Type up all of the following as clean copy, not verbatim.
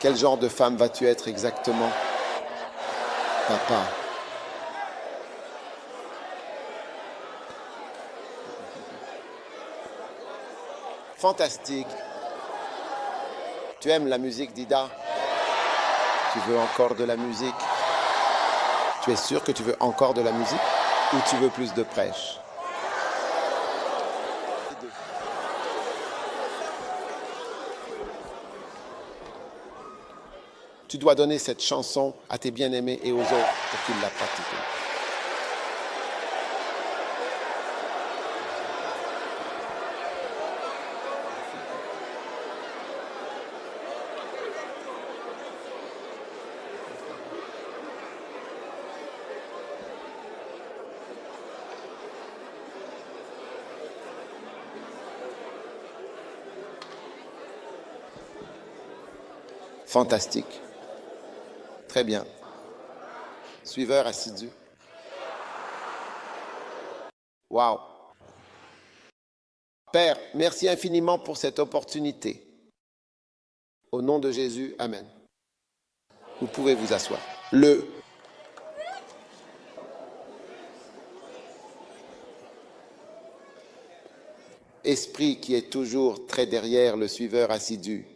Quel genre de femme vas-tu être exactement, papa? Fantastique. Tu aimes la musique, Dida? Tu veux encore de la musique? Tu es sûr que tu veux encore de la musique ou tu veux plus de prêche? Tu dois donner cette chanson à tes bien-aimés et aux autres pour qu'ils la pratiquent. Fantastique. Très bien. Suiveur assidu. Wow. Père, merci infiniment pour cette opportunité. Au nom de Jésus, Amen. Vous pouvez vous asseoir. Le esprit qui est toujours très derrière le suiveur assidu.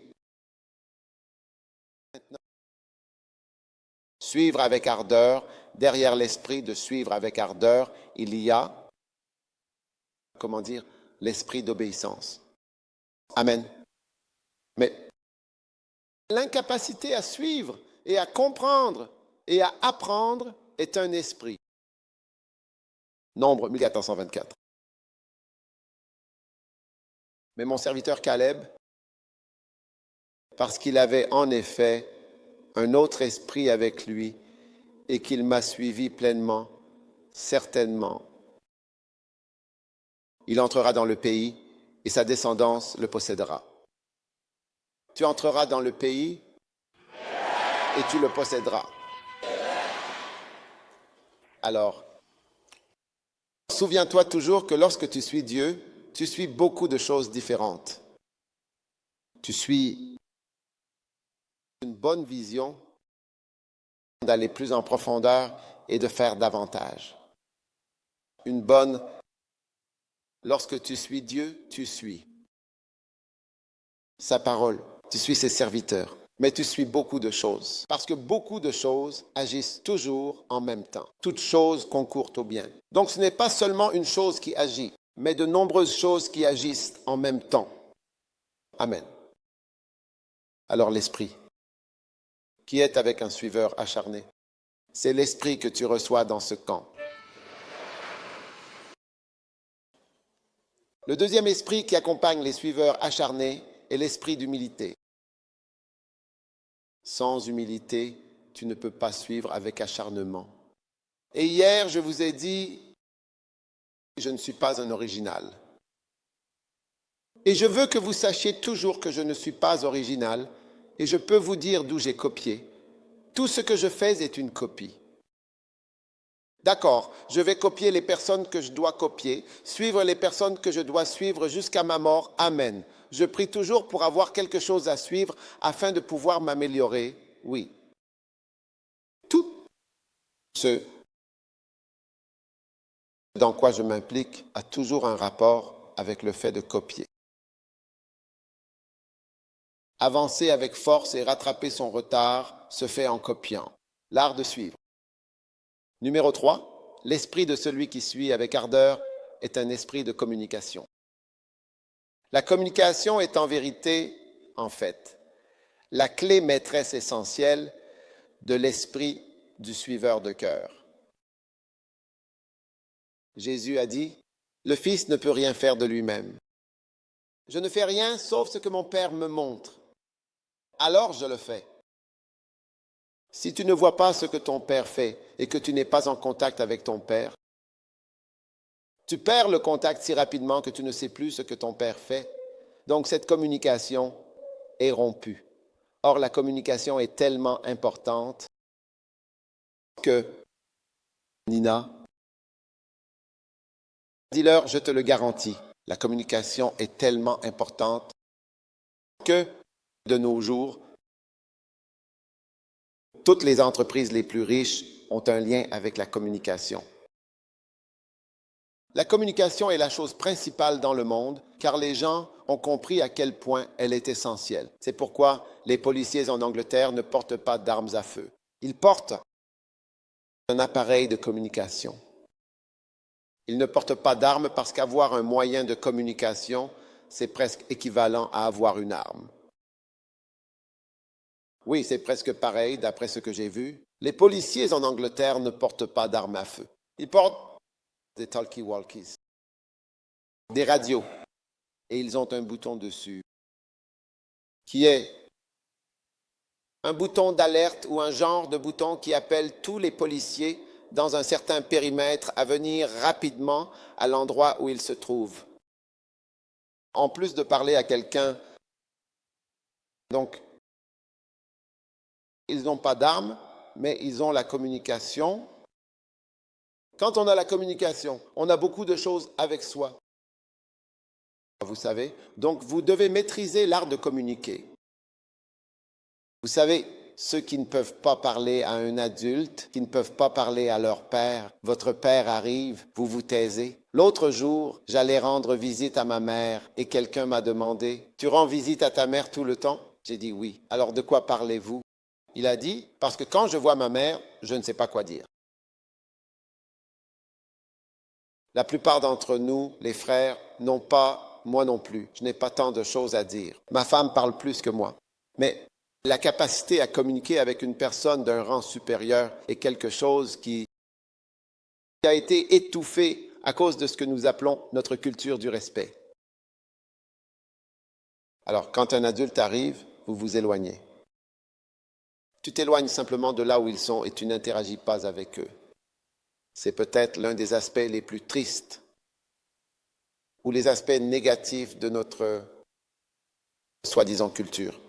Suivre avec ardeur, derrière l'esprit de suivre avec ardeur, il y a, comment dire, l'esprit d'obéissance. Amen. Mais l'incapacité à suivre et à comprendre et à apprendre est un esprit. Nombre 1424. Mais mon serviteur Caleb, parce qu'il avait en effet un autre esprit avec lui et qu'il m'a suivi pleinement, certainement, il entrera dans le pays et sa descendance le possédera. Tu entreras dans le pays et tu le posséderas. Alors, souviens-toi toujours que lorsque tu suis Dieu, tu suis beaucoup de choses différentes. Tu suis une bonne vision d'aller plus en profondeur et de faire davantage. Lorsque tu suis Dieu, tu suis sa parole, tu suis ses serviteurs, mais tu suis beaucoup de choses. Parce que beaucoup de choses agissent toujours en même temps. Toutes choses concourent au bien. Donc ce n'est pas seulement une chose qui agit, mais de nombreuses choses qui agissent en même temps. Amen. Alors l'esprit, qui est avec un suiveur acharné, c'est l'esprit que tu reçois dans ce camp. Le deuxième esprit qui accompagne les suiveurs acharnés est l'esprit d'humilité. Sans humilité, tu ne peux pas suivre avec acharnement. Et hier, je vous ai dit, je ne suis pas un original. Et je veux que vous sachiez toujours que je ne suis pas original et je peux vous dire d'où j'ai copié. Tout ce que je fais est une copie. D'accord, je vais copier les personnes que je dois copier, suivre les personnes que je dois suivre jusqu'à ma mort. Amen. Je prie toujours pour avoir quelque chose à suivre afin de pouvoir m'améliorer. Oui. Tout ce dans quoi je m'implique a toujours un rapport avec le fait de copier. Avancer avec force et rattraper son retard se fait en copiant. L'art de suivre. Numéro 3, l'esprit de celui qui suit avec ardeur est un esprit de communication. La communication est en vérité, en fait, la clé maîtresse essentielle de l'esprit du suiveur de cœur. Jésus a dit, « Le Fils ne peut rien faire de lui-même. Je ne fais rien sauf ce que mon Père me montre. Alors je le fais. » Si tu ne vois pas ce que ton Père fait et que tu n'es pas en contact avec ton Père, tu perds le contact si rapidement que tu ne sais plus ce que ton Père fait. Donc cette communication est rompue. Or, la communication est tellement importante que, Nina, dis-leur, je te le garantis, la communication est tellement importante que, de nos jours, Toutes les entreprises les plus riches ont un lien avec la communication. La communication est la chose principale dans le monde car les gens ont compris à quel point elle est essentielle. C'est pourquoi les policiers en Angleterre ne portent pas d'armes à feu. Ils portent un appareil de communication. Ils ne portent pas d'armes parce qu'avoir un moyen de communication, c'est presque équivalent à avoir une arme. Oui, c'est presque pareil d'après ce que j'ai vu. Les policiers en Angleterre ne portent pas d'armes à feu. Ils portent des talkie-walkies, des radios, et ils ont un bouton dessus qui est un bouton d'alerte ou un genre de bouton qui appelle tous les policiers dans un certain périmètre à venir rapidement à l'endroit où ils se trouvent. En plus de parler à quelqu'un, donc, ils n'ont pas d'armes, mais ils ont la communication. Quand on a la communication, on a beaucoup de choses avec soi. Vous savez, donc vous devez maîtriser l'art de communiquer. Vous savez, ceux qui ne peuvent pas parler à un adulte, qui ne peuvent pas parler à leur père, votre père arrive, vous vous taisez. L'autre jour, j'allais rendre visite à ma mère et quelqu'un m'a demandé « Tu rends visite à ta mère tout le temps ?» J'ai dit « Oui. » Alors de quoi parlez-vous? Il a dit « Parce que quand je vois ma mère, je ne sais pas quoi dire. » La plupart d'entre nous, les frères, n'ont pas, moi non plus, je n'ai pas tant de choses à dire. Ma femme parle plus que moi. Mais la capacité à communiquer avec une personne d'un rang supérieur est quelque chose qui a été étouffé à cause de ce que nous appelons notre culture du respect. Alors, quand un adulte arrive, vous vous éloignez. Tu t'éloignes simplement de là où ils sont et tu n'interagis pas avec eux. C'est peut-être l'un des aspects les plus tristes ou les aspects négatifs de notre soi-disant culture,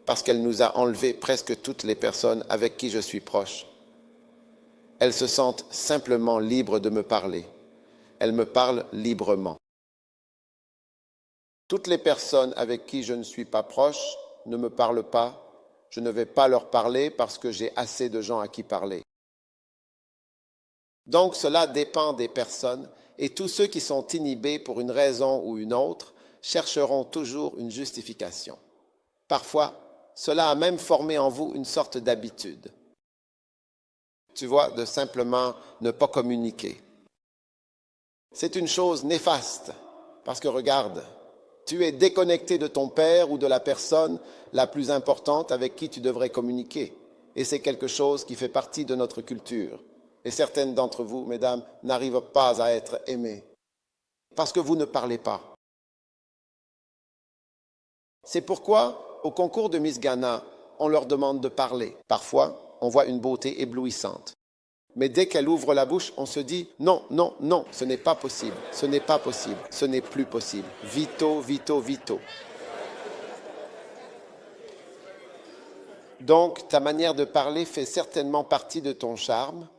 parce qu'elle nous a enlevé presque toutes les personnes avec qui je suis proche. Elles se sentent simplement libres de me parler. Elles me parlent librement. Toutes les personnes avec qui je ne suis pas proche ne me parlent pas. Je ne vais pas leur parler parce que j'ai assez de gens à qui parler. Donc cela dépend des personnes et tous ceux qui sont inhibés pour une raison ou une autre chercheront toujours une justification. Parfois, cela a même formé en vous une sorte d'habitude. Tu vois, de simplement ne pas communiquer. C'est une chose néfaste parce que regarde, tu es déconnecté de ton père ou de la personne la plus importante avec qui tu devrais communiquer. Et c'est quelque chose qui fait partie de notre culture. Et certaines d'entre vous, mesdames, n'arrivent pas à être aimées parce que vous ne parlez pas. C'est pourquoi, au concours de Miss Ghana, on leur demande de parler. Parfois, on voit une beauté éblouissante. Mais dès qu'elle ouvre la bouche, on se dit « Non, non, non, ce n'est pas possible, ce n'est pas possible, ce n'est plus possible. Vito, vito, vito. » Donc, ta manière de parler fait certainement partie de ton charme.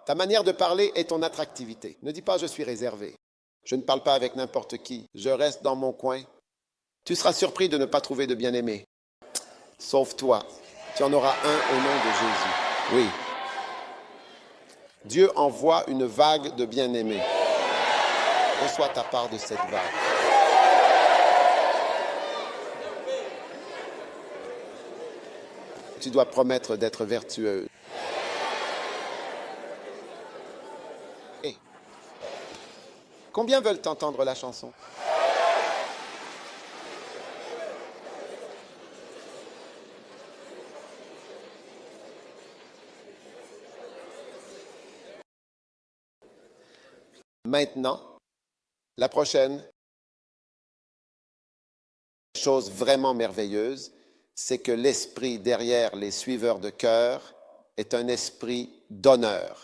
Ta manière de parler est ton attractivité. Ne dis pas « je suis réservé ». Je ne parle pas avec n'importe qui. Je reste dans mon coin. Tu seras surpris de ne pas trouver de bien-aimé. Sauf toi. Tu en auras un au nom de Jésus. Oui. Dieu envoie une vague de bien-aimés. Reçois ta part de cette vague. Tu dois promettre d'être vertueuse. Hey. Combien veulent entendre la chanson? Maintenant, la prochaine chose vraiment merveilleuse, c'est que l'esprit derrière les suiveurs de cœur est un esprit d'honneur.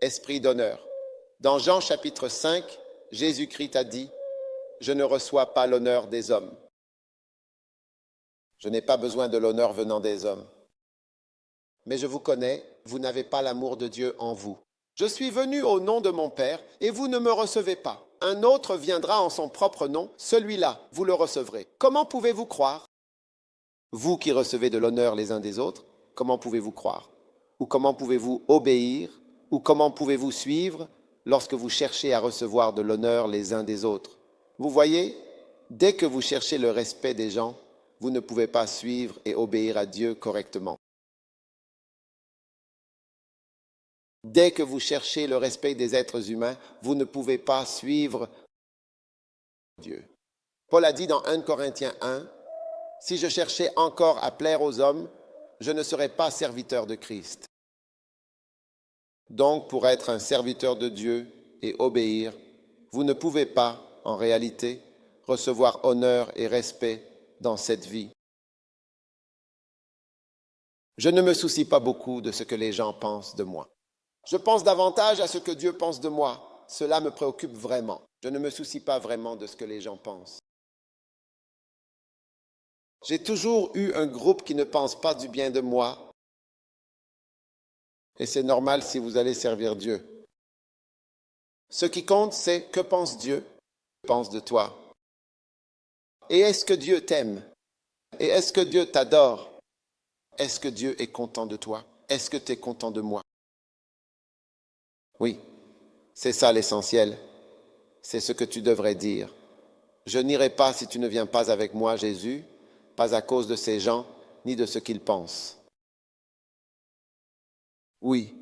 Esprit d'honneur. Dans Jean chapitre 5, Jésus-Christ a dit « Je ne reçois pas l'honneur des hommes. Je n'ai pas besoin de l'honneur venant des hommes. Mais je vous connais, vous n'avez pas l'amour de Dieu en vous. Je suis venu au nom de mon Père et vous ne me recevez pas. un autre viendra en son propre nom, celui-là, vous le recevrez. Comment pouvez-vous croire? Vous qui recevez de l'honneur les uns des autres, comment pouvez-vous croire? Ou comment pouvez-vous obéir? Ou comment pouvez-vous suivre lorsque vous cherchez à recevoir de l'honneur les uns des autres? Vous voyez, dès que vous cherchez le respect des gens, vous ne pouvez pas suivre et obéir à Dieu correctement. Dès que vous cherchez le respect des êtres humains, vous ne pouvez pas suivre Dieu. Paul a dit dans 1 Corinthiens 1, « Si je cherchais encore à plaire aux hommes, je ne serais pas serviteur de Christ. » Donc, pour être un serviteur de Dieu et obéir, vous ne pouvez pas, en réalité, recevoir honneur et respect dans cette vie. Je ne me soucie pas beaucoup de ce que les gens pensent de moi. Je pense davantage à ce que Dieu pense de moi. Cela me préoccupe vraiment. Je ne me soucie pas vraiment de ce que les gens pensent. J'ai toujours eu un groupe qui ne pense pas du bien de moi. Et c'est normal si vous allez servir Dieu. Ce qui compte, c'est que pense Dieu, pense de toi. Et est-ce que Dieu t'aime? Et est-ce que Dieu t'adore? Est-ce que Dieu est content de toi? Est-ce que tu es content de moi? Oui, c'est ça l'essentiel. C'est ce que tu devrais dire. Je n'irai pas si tu ne viens pas avec moi, Jésus, pas à cause de ces gens, ni de ce qu'ils pensent. Oui,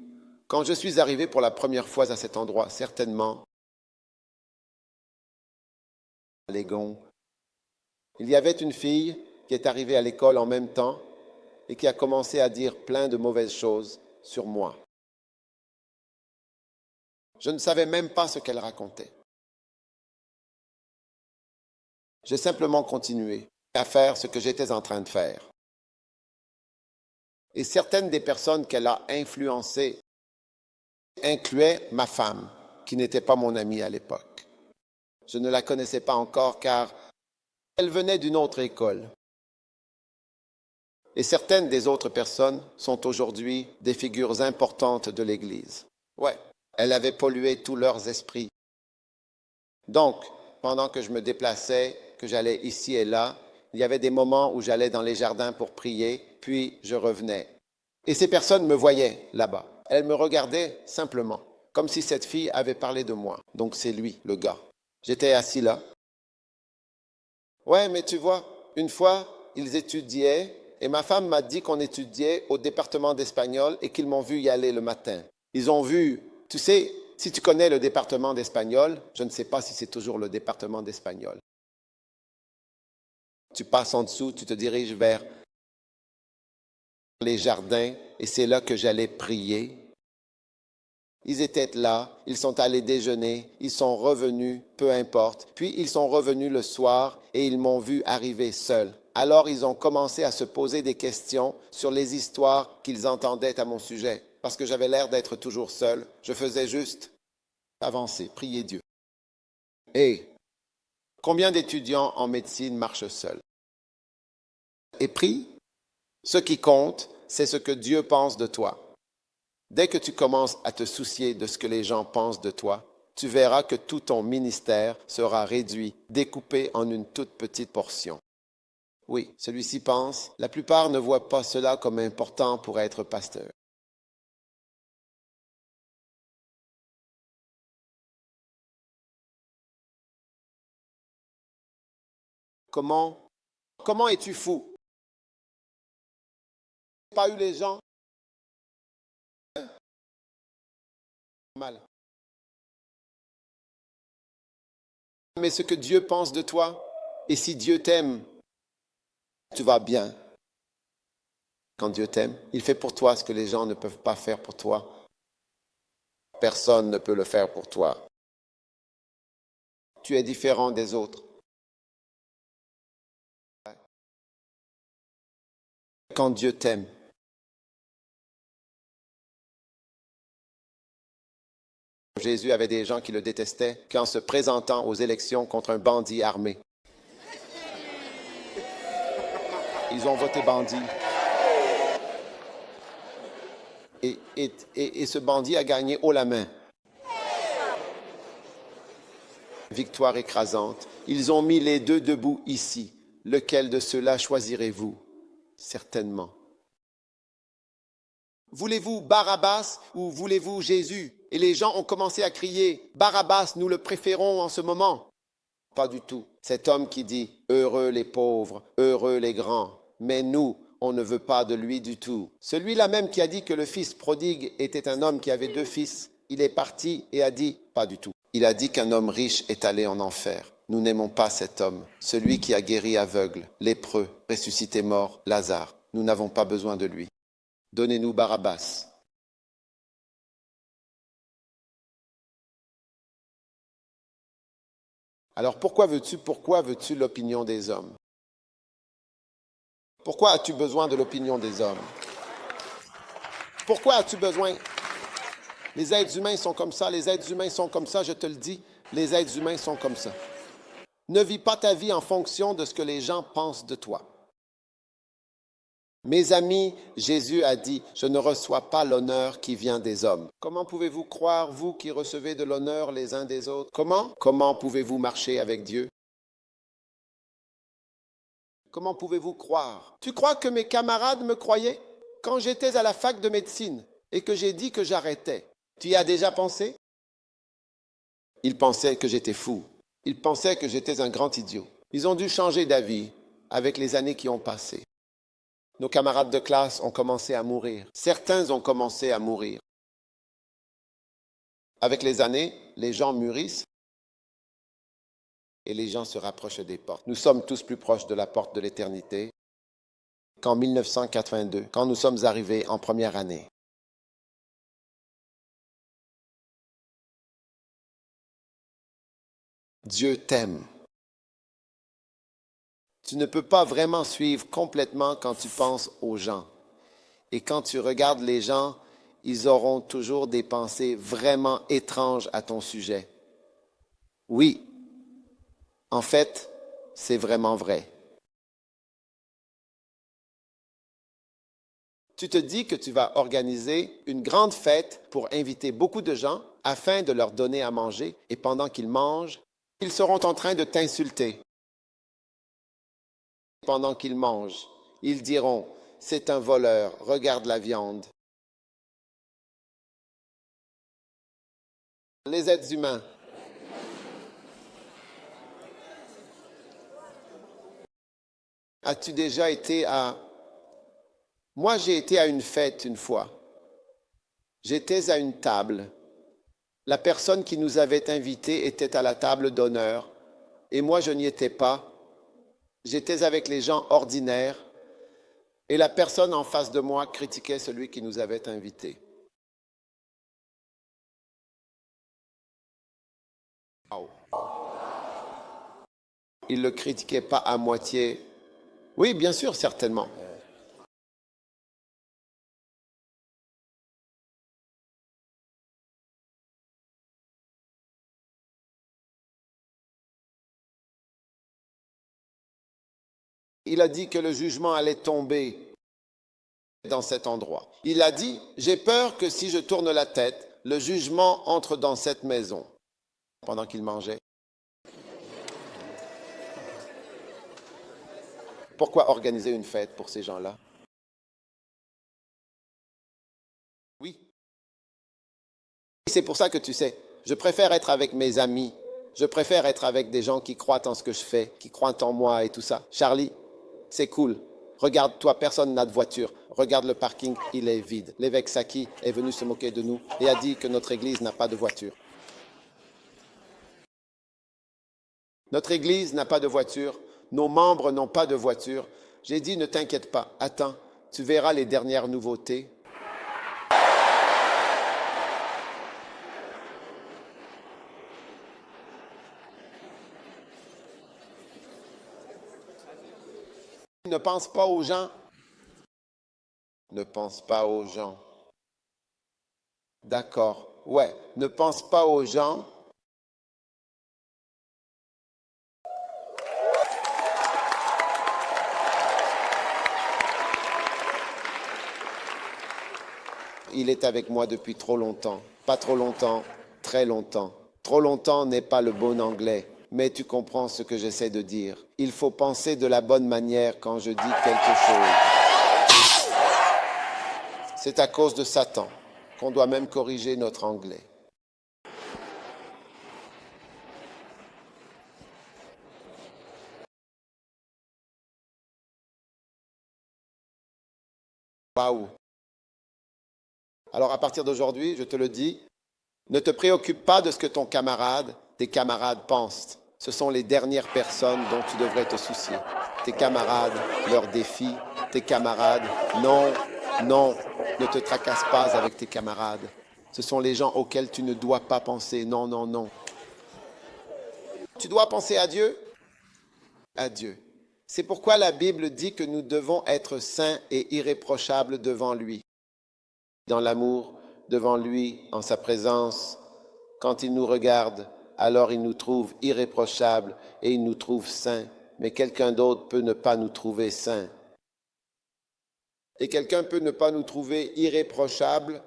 quand je suis arrivé pour la première fois à cet endroit, certainement, à Légon, il y avait une fille qui est arrivée à l'école en même temps et qui a commencé à dire plein de mauvaises choses sur moi. Je ne savais même pas ce qu'elle racontait. J'ai simplement continué à faire ce que j'étais en train de faire. Et certaines des personnes qu'elle a influencées incluaient ma femme, qui n'était pas mon amie à l'époque. Je ne la connaissais pas encore car elle venait d'une autre école. Et certaines des autres personnes sont aujourd'hui des figures importantes de l'Église. Ouais, elle avait pollué tous leurs esprits. Donc, pendant que je me déplaçais, que j'allais ici et là, il y avait des moments où j'allais dans les jardins pour prier, puis je revenais. Et ces personnes me voyaient là-bas. Elles me regardaient simplement, comme si cette fille avait parlé de moi. Donc c'est lui, le gars. J'étais assis là. Ouais, mais tu vois, une fois, ils étudiaient, et ma femme m'a dit qu'on étudiait au département d'espagnol et qu'ils m'ont vu y aller le matin. Ils ont vu, tu sais, si tu connais le département d'espagnol, je ne sais pas si c'est toujours le département d'espagnol. Tu passes en dessous, tu te diriges vers les jardins et c'est là que j'allais prier. Ils étaient là, ils sont allés déjeuner, ils sont revenus, peu importe. Puis ils sont revenus le soir et ils m'ont vu arriver seul. Alors ils ont commencé à se poser des questions sur les histoires qu'ils entendaient à mon sujet. Parce que j'avais l'air d'être toujours seul, je faisais juste avancer, prier Dieu. Et combien d'étudiants en médecine marchent seuls? Et prie, ce qui compte, c'est ce que Dieu pense de toi. Dès que tu commences à te soucier de ce que les gens pensent de toi, tu verras que tout ton ministère sera réduit, découpé en une toute petite portion. Oui, celui-ci pense, la plupart ne voient pas cela comme important pour être pasteur. Comment es-tu fou? Pas eu les gens? Mal. Mais ce que Dieu pense de toi, et si Dieu t'aime, tu vas bien. Quand Dieu t'aime, il fait pour toi ce que les gens ne peuvent pas faire pour toi. Personne ne peut le faire pour toi. Tu es différent des autres. Quand Dieu t'aime, Jésus avait des gens qui le détestaient qu'en se présentant aux élections contre un bandit armé. Ils ont voté bandit. Et ce bandit a gagné haut la main. victoire écrasante. Ils ont mis les deux debout ici. Lequel de ceux-là choisirez-vous? Certainement. Voulez-vous Barabbas ou voulez-vous Jésus? Et les gens ont commencé à crier, Barabbas, nous le préférons en ce moment. Pas du tout. Cet homme qui dit, heureux les pauvres, heureux les grands. Mais nous, on ne veut pas de lui du tout. Celui-là même qui a dit que le fils prodigue était un homme qui avait 2 fils, il est parti et a dit, pas du tout. Il a dit qu'un homme riche est allé en enfer. Nous n'aimons pas cet homme, celui qui a guéri aveugle, lépreux, ressuscité mort, Lazare. Nous n'avons pas besoin de lui. Donnez-nous Barabbas. Alors pourquoi veux-tu l'opinion des hommes? Pourquoi as-tu besoin de l'opinion des hommes? Pourquoi as-tu besoin? Les êtres humains sont comme ça, les êtres humains sont comme ça, je te le dis, les êtres humains sont comme ça. Ne vis pas ta vie en fonction de ce que les gens pensent de toi. Mes amis, Jésus a dit, je ne reçois pas l'honneur qui vient des hommes. Comment pouvez-vous croire, vous qui recevez de l'honneur les uns des autres? Comment pouvez-vous marcher avec Dieu? Comment pouvez-vous croire? Tu crois que mes camarades me croyaient? Quand j'étais à la fac de médecine et que j'ai dit que j'arrêtais, tu y as déjà pensé? Ils pensaient que j'étais fou. Ils pensaient que j'étais un grand idiot. Ils ont dû changer d'avis avec les années qui ont passé. Nos camarades de classe ont commencé à mourir. Certains ont commencé à mourir. Avec les années, les gens mûrissent et les gens se rapprochent des portes. Nous sommes tous plus proches de la porte de l'éternité qu'en 1982, quand nous sommes arrivés en première année. Dieu t'aime. Tu ne peux pas vraiment suivre complètement quand tu penses aux gens. Et quand tu regardes les gens, ils auront toujours des pensées vraiment étranges à ton sujet. Oui, en fait, c'est vraiment vrai. Tu te dis que tu vas organiser une grande fête pour inviter beaucoup de gens afin de leur donner à manger et pendant qu'ils mangent, ils seront en train de t'insulter. Pendant qu'ils mangent, ils diront, c'est un voleur, regarde la viande. Les êtres humains. As-tu déjà été à... Moi, j'ai été à une fête une fois. J'étais à une table. La personne qui nous avait invités était à la table d'honneur et moi, je n'y étais pas. J'étais avec les gens ordinaires et la personne en face de moi critiquait celui qui nous avait invités. Wow. Il ne le critiquait pas à moitié. Oui, bien sûr, certainement. Il a dit que le jugement allait tomber dans cet endroit. Il a dit, j'ai peur que si je tourne la tête, le jugement entre dans cette maison. Pendant qu'il mangeait. Pourquoi organiser une fête pour ces gens-là? Oui. C'est pour ça que tu sais, je préfère être avec mes amis. Je préfère être avec des gens qui croient en ce que je fais, qui croient en moi et tout ça. Charlie, c'est cool. Regarde-toi, personne n'a de voiture. Regarde le parking, il est vide. L'évêque Saki est venu se moquer de nous et a dit que notre église n'a pas de voiture. Notre église n'a pas de voiture. Nos membres n'ont pas de voiture. J'ai dit, ne t'inquiète pas. Attends, tu verras les dernières nouveautés. Ne pense pas aux gens. Ne pense pas aux gens. D'accord. Ouais, ne pense pas aux gens. Il est avec moi depuis trop longtemps. Pas trop longtemps, très longtemps. Trop longtemps n'est pas le bon anglais, mais tu comprends ce que j'essaie de dire. Il faut penser de la bonne manière quand je dis quelque chose. C'est à cause de Satan qu'on doit même corriger notre anglais. Waouh! Alors à partir d'aujourd'hui, je te le dis, ne te préoccupe pas de ce que tes camarades pensent. Ce sont les dernières personnes dont tu devrais te soucier. Tes camarades, leurs défis, tes camarades. Non, non, ne te tracasse pas avec tes camarades. Ce sont les gens auxquels tu ne dois pas penser. Non, non, non. Tu dois penser à Dieu? À Dieu. C'est pourquoi la Bible dit que nous devons être saints et irréprochables devant lui. Dans l'amour, devant lui, en sa présence. Quand il nous regarde, alors il nous trouve irréprochables et il nous trouve saints. Mais quelqu'un d'autre peut ne pas nous trouver saints. Et quelqu'un peut ne pas nous trouver irréprochables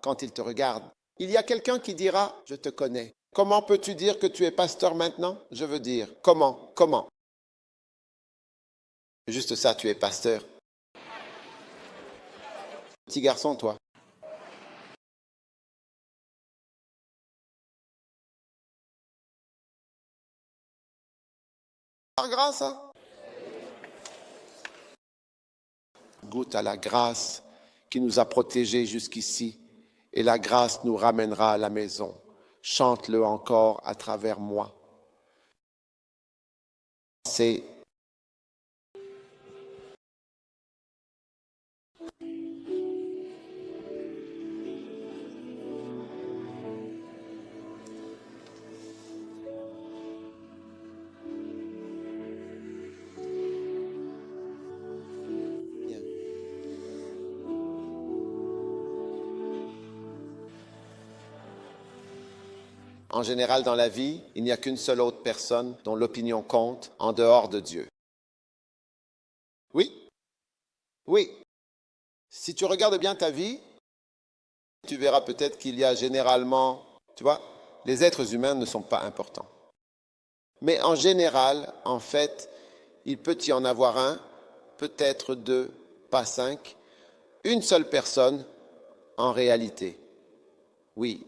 quand il te regarde. Il y a quelqu'un qui dira, je te connais. Comment peux-tu dire que tu es pasteur maintenant? Je veux dire, comment? Juste ça, tu es pasteur. Petit garçon, toi. Par grâce, hein? Goûte à la grâce qui nous a protégés jusqu'ici et la grâce nous ramènera à la maison. Chante-le encore à travers moi. C'est bien. En général, dans la vie, il n'y a qu'une seule autre personne dont l'opinion compte en dehors de Dieu. Oui, oui. Si tu regardes bien ta vie, tu verras peut-être qu'il y a généralement, tu vois, les êtres humains ne sont pas importants. Mais en général, en fait, il peut y en avoir un, peut-être deux, pas cinq, une seule personne en réalité. Oui,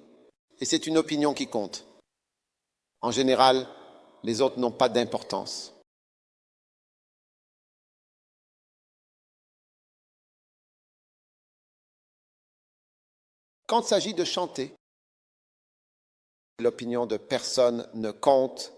et c'est une opinion qui compte. En général, les autres n'ont pas d'importance. Quand il s'agit de chanter, l'opinion de personne ne compte.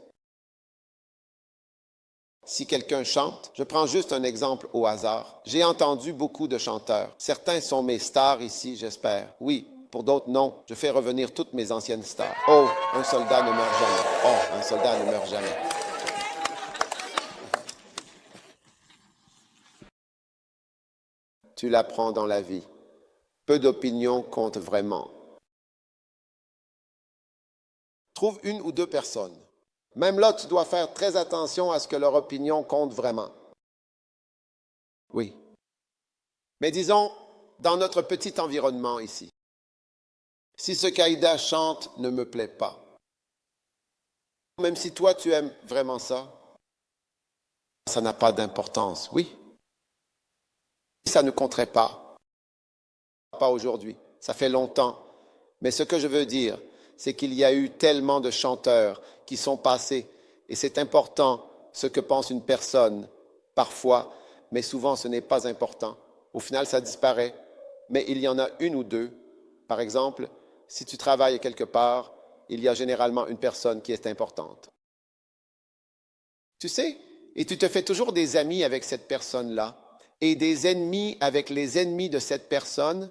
Si quelqu'un chante, je prends juste un exemple au hasard. J'ai entendu beaucoup de chanteurs. Certains sont mes stars ici, j'espère. Oui, pour d'autres, non. Je fais revenir toutes mes anciennes stars. Oh, un soldat ne meurt jamais. Oh, un soldat ne meurt jamais. Tu l'apprends dans la vie. Peu d'opinions comptent vraiment. Trouve une ou deux personnes. Même là, tu dois faire très attention à ce que leur opinion compte vraiment. Oui. Mais disons, dans notre petit environnement ici, si ce qu'Aïda chante ne me plaît pas, même si toi tu aimes vraiment ça, ça n'a pas d'importance, oui. Ça ne compterait pas. Pas aujourd'hui, ça fait longtemps. Mais ce que je veux dire, c'est qu'il y a eu tellement de chanteurs qui sont passés. Et c'est important ce que pense une personne, parfois, mais souvent ce n'est pas important. Au final, ça disparaît. Mais il y en a une ou deux. Par exemple, si tu travailles quelque part, il y a généralement une personne qui est importante. Tu sais, et tu te fais toujours des amis avec cette personne-là et des ennemis avec les ennemis de cette personne.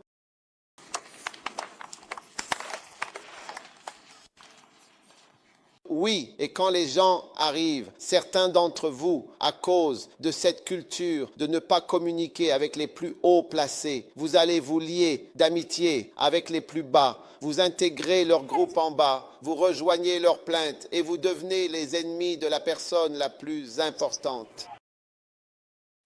Oui, et quand les gens arrivent, certains d'entre vous, à cause de cette culture de ne pas communiquer avec les plus hauts placés, vous allez vous lier d'amitié avec les plus bas, vous intégrez leur groupe en bas, vous rejoignez leurs plaintes et vous devenez les ennemis de la personne la plus importante.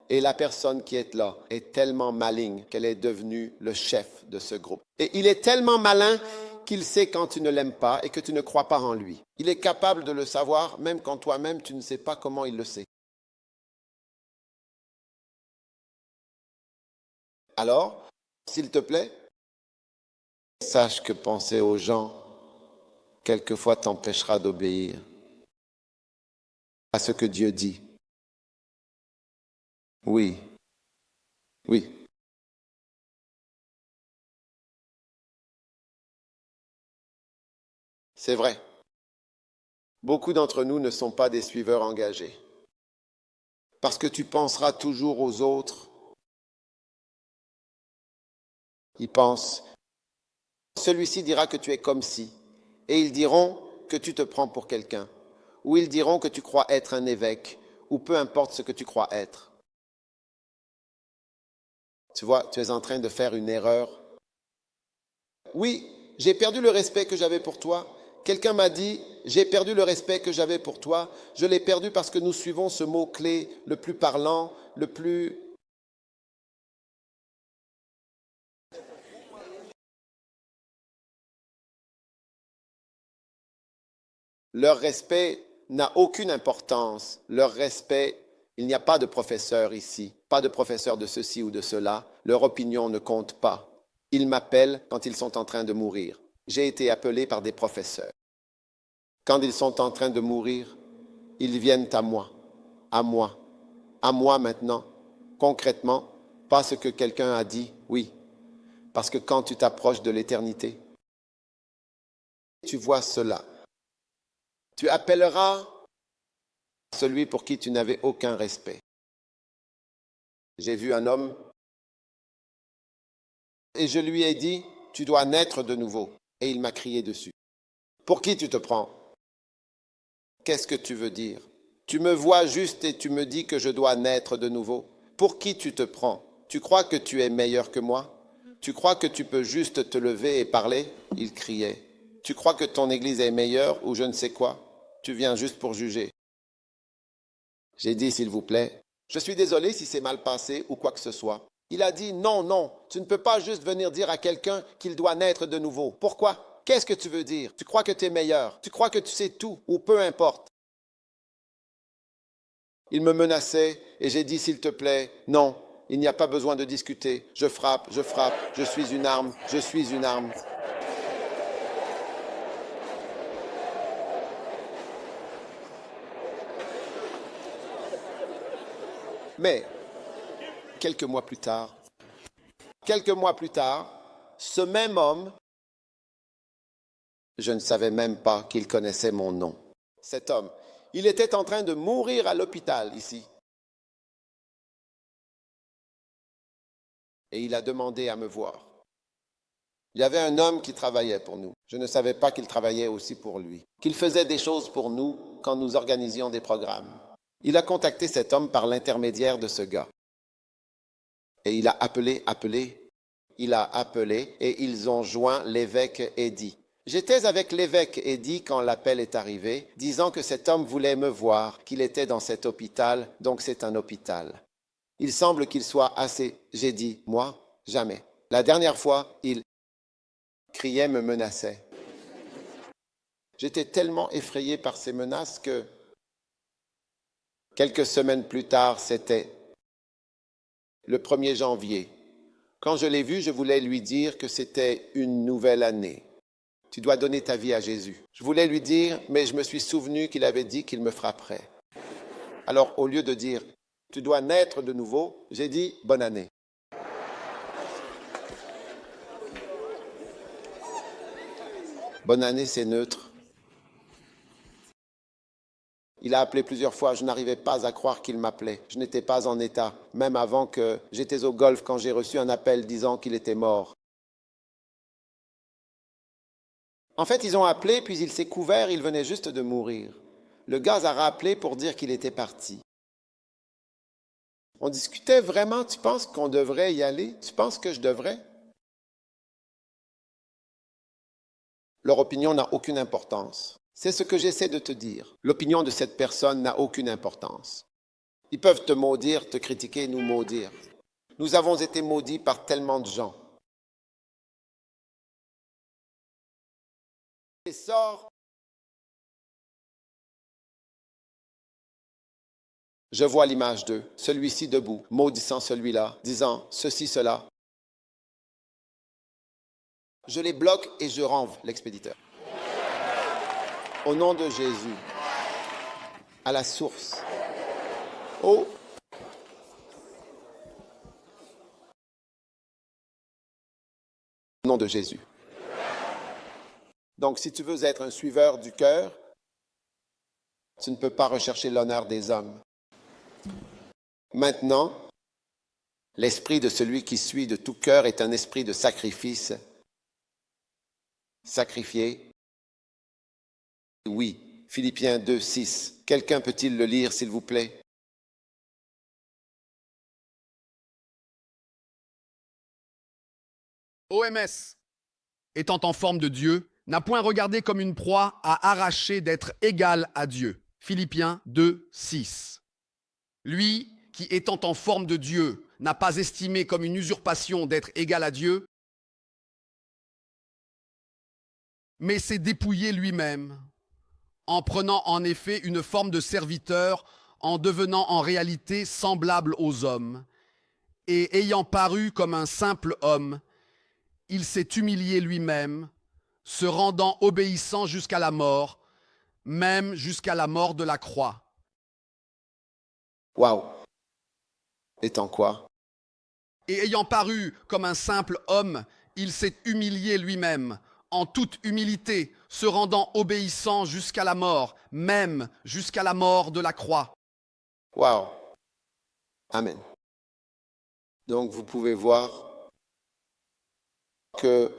Et la personne qui est là est tellement maligne qu'elle est devenue le chef de ce groupe. Et il est tellement malin qu'il sait quand tu ne l'aimes pas et que tu ne crois pas en lui. Il est capable de le savoir même quand toi-même tu ne sais pas comment il le sait. Alors, s'il te plaît, sache que penser aux gens quelquefois t'empêchera d'obéir à ce que Dieu dit. Oui, oui. C'est vrai. Beaucoup d'entre nous ne sont pas des suiveurs engagés. Parce que tu penseras toujours aux autres. Ils pensent, celui-ci dira que tu es comme si. Et ils diront que tu te prends pour quelqu'un. Ou ils diront que tu crois être un évêque. Ou peu importe ce que tu crois être. Tu vois, tu es en train de faire une erreur. Oui, j'ai perdu le respect que j'avais pour toi. Quelqu'un m'a dit, j'ai perdu le respect que j'avais pour toi. Je l'ai perdu parce que nous suivons ce mot-clé le plus parlant, le plus... Leur respect n'a aucune importance. Leur respect, il n'y a pas de professeur ici, pas de professeur de ceci ou de cela. Leur opinion ne compte pas. Ils m'appellent quand ils sont en train de mourir. J'ai été appelé par des professeurs. Quand ils sont en train de mourir, ils viennent à moi, à moi, à moi maintenant, concrètement, pas ce que quelqu'un a dit, oui, parce que quand tu t'approches de l'éternité, tu vois cela. Tu appelleras celui pour qui tu n'avais aucun respect. J'ai vu un homme et je lui ai dit, tu dois naître de nouveau. Et il m'a crié dessus. Pour qui tu te prends? Qu'est-ce que tu veux dire? Tu me vois juste et tu me dis que je dois naître de nouveau. Pour qui tu te prends? Tu crois que tu es meilleur que moi? Tu crois que tu peux juste te lever et parler? Il criait. Tu crois que ton église est meilleure ou je ne sais quoi? Tu viens juste pour juger. J'ai dit, s'il vous plaît, je suis désolé si c'est mal passé ou quoi que ce soit. Il a dit, non, non, tu ne peux pas juste venir dire à quelqu'un qu'il doit naître de nouveau. Pourquoi? Qu'est-ce que tu veux dire? Tu crois que tu es meilleur? Tu crois que tu sais tout ou peu importe? Il me menaçait et j'ai dit, s'il te plaît, non, il n'y a pas besoin de discuter. Je frappe, je suis une arme, je suis une arme. Mais, quelques mois plus tard, ce même homme, je ne savais même pas qu'il connaissait mon nom. Cet homme, il était en train de mourir à l'hôpital ici. Et il a demandé à me voir. Il y avait un homme qui travaillait pour nous. Je ne savais pas qu'il travaillait aussi pour lui, qu'il faisait des choses pour nous quand nous organisions des programmes. Il a contacté cet homme par l'intermédiaire de ce gars. Et il a appelé, et ils ont joint l'évêque Eddy. J'étais avec l'évêque Eddy quand l'appel est arrivé, disant que cet homme voulait me voir, qu'il était dans cet hôpital, donc c'est un hôpital. Il semble qu'il soit assez... J'ai dit, moi, jamais. La dernière fois, il criait, me menaçait. J'étais tellement effrayé par ces menaces que quelques semaines plus tard, c'était le 1er janvier. Quand je l'ai vu, je voulais lui dire que c'était une nouvelle année. Tu dois donner ta vie à Jésus. Je voulais lui dire, mais je me suis souvenu qu'il avait dit qu'il me frapperait. Alors, au lieu de dire, tu dois naître de nouveau, j'ai dit, bonne année. Bonne année, c'est neutre. Il a appelé plusieurs fois, je n'arrivais pas à croire qu'il m'appelait. Je n'étais pas en état, même avant que j'étais au golf quand j'ai reçu un appel disant qu'il était mort. En fait, ils ont appelé, puis il s'est couvert, il venait juste de mourir. Le gars a rappelé pour dire qu'il était parti. On discutait vraiment, tu penses qu'on devrait y aller? Tu penses que je devrais? Leur opinion n'a aucune importance. C'est ce que j'essaie de te dire. L'opinion de cette personne n'a aucune importance. Ils peuvent te maudire, te critiquer, nous maudire. Nous avons été maudits par tellement de gens. et sort. Je vois l'image d'eux, celui-ci debout, maudissant celui-là, disant ceci, cela. Je les bloque et je renvoie l'expéditeur. Au nom de Jésus, à la source. Au nom de Jésus. Donc, si tu veux être un suiveur du cœur, tu ne peux pas rechercher l'honneur des hommes. Maintenant, l'esprit de celui qui suit de tout cœur est un esprit de sacrifice. Sacrifié. Oui. Philippiens 2, 6. Quelqu'un peut-il le lire, s'il vous plaît? OMS, étant en forme de Dieu, n'a point regardé comme une proie à arracher d'être égal à Dieu. Philippiens 2, 6. Lui qui, étant en forme de Dieu, n'a pas estimé comme une usurpation d'être égal à Dieu, mais s'est dépouillé lui-même, en prenant en effet une forme de serviteur, en devenant en réalité semblable aux hommes, et ayant paru comme un simple homme, il s'est humilié lui-même, se rendant obéissant jusqu'à la mort, même jusqu'à la mort de la croix. Waouh! Étant quoi? Et ayant paru comme un simple homme, il s'est humilié lui-même, en toute humilité, se rendant obéissant jusqu'à la mort, même jusqu'à la mort de la croix. Waouh! Amen. Donc, vous pouvez voir que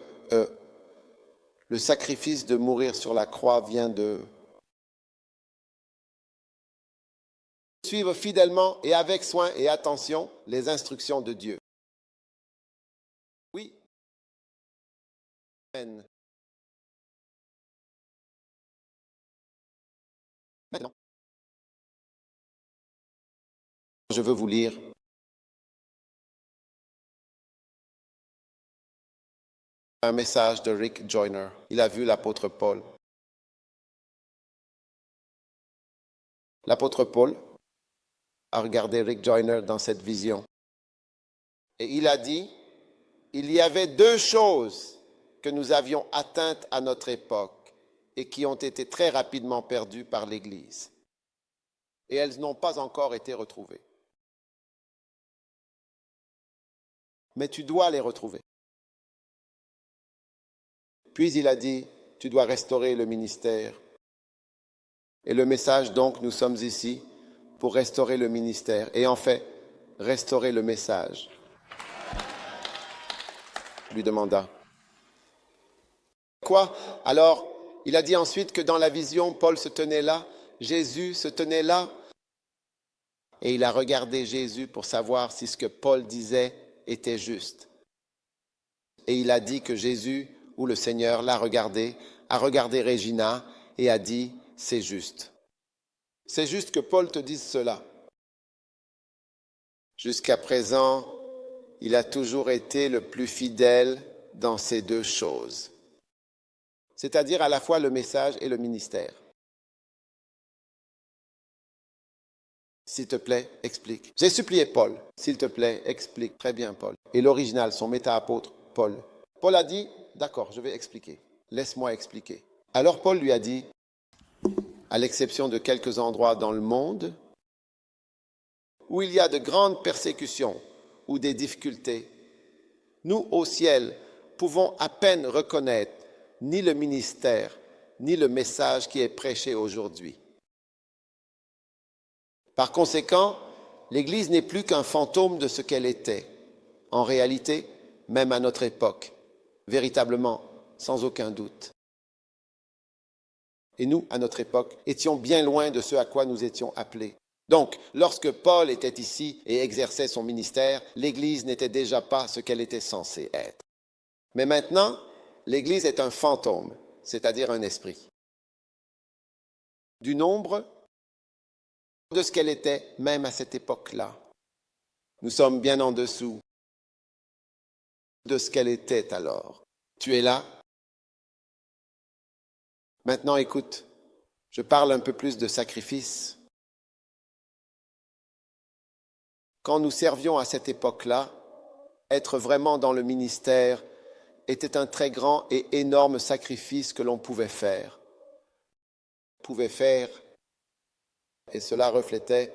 le sacrifice de mourir sur la croix vient de suivre fidèlement et avec soin et attention les instructions de Dieu. Oui. Amen. Maintenant, je veux vous lire un message de Rick Joyner. Il a vu l'apôtre Paul. L'apôtre Paul a regardé Rick Joyner dans cette vision. Et il a dit, il y avait deux choses que nous avions atteintes à notre époque et qui ont été très rapidement perdues par l'Église. Et elles n'ont pas encore été retrouvées. Mais tu dois les retrouver. Puis il a dit, tu dois restaurer le ministère. Et le message, donc, nous sommes ici pour restaurer le ministère et en fait, restaurer le message. Lui demanda. Quoi? Alors, il a dit ensuite que dans la vision, Paul se tenait là, Jésus se tenait là, et il a regardé Jésus pour savoir si ce que Paul disait était juste. Et il a dit que Jésus, ou le Seigneur, l'a regardé, a regardé Regina et a dit, c'est juste. C'est juste que Paul te dise cela. Jusqu'à présent, il a toujours été le plus fidèle dans ces deux choses, c'est-à-dire à la fois le message et le ministère. S'il te plaît, explique. J'ai supplié Paul, s'il te plaît, explique. Très bien, Paul. Et l'original, son méta-apôtre, Paul. Paul a dit, d'accord, je vais expliquer. Laisse-moi expliquer. Alors Paul lui a dit, à l'exception de quelques endroits dans le monde où il y a de grandes persécutions ou des difficultés, nous, au ciel, pouvons à peine reconnaître ni le ministère, ni le message qui est prêché aujourd'hui. Par conséquent, l'Église n'est plus qu'un fantôme de ce qu'elle était. En réalité, même à notre époque, véritablement, sans aucun doute. Et nous, à notre époque, étions bien loin de ce à quoi nous étions appelés. Donc, lorsque Paul était ici et exerçait son ministère, l'Église n'était déjà pas ce qu'elle était censée être. Mais maintenant, l'Église est un fantôme, c'est-à-dire un esprit. Du nombre de ce qu'elle était même à cette époque-là. Nous sommes bien en dessous de ce qu'elle était alors. Tu es là? Maintenant, écoute, je parle un peu plus de sacrifice. Quand nous servions à cette époque-là, être vraiment dans le ministère était un très grand et énorme sacrifice que l'on pouvait faire. Et cela reflétait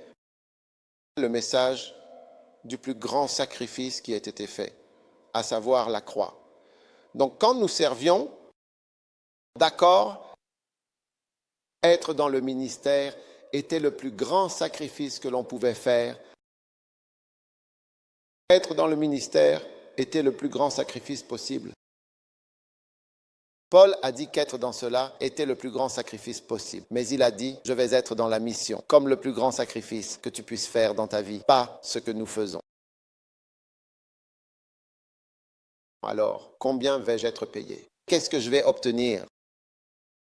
le message du plus grand sacrifice qui ait été fait, à savoir la croix. Donc quand nous servions, d'accord, être dans le ministère était le plus grand sacrifice que l'on pouvait faire. Être dans le ministère était le plus grand sacrifice possible. Paul a dit qu'être dans cela était le plus grand sacrifice possible. Mais il a dit, je vais être dans la mission, comme le plus grand sacrifice que tu puisses faire dans ta vie, pas ce que nous faisons. Alors, combien vais-je être payé? Qu'est-ce que je vais obtenir?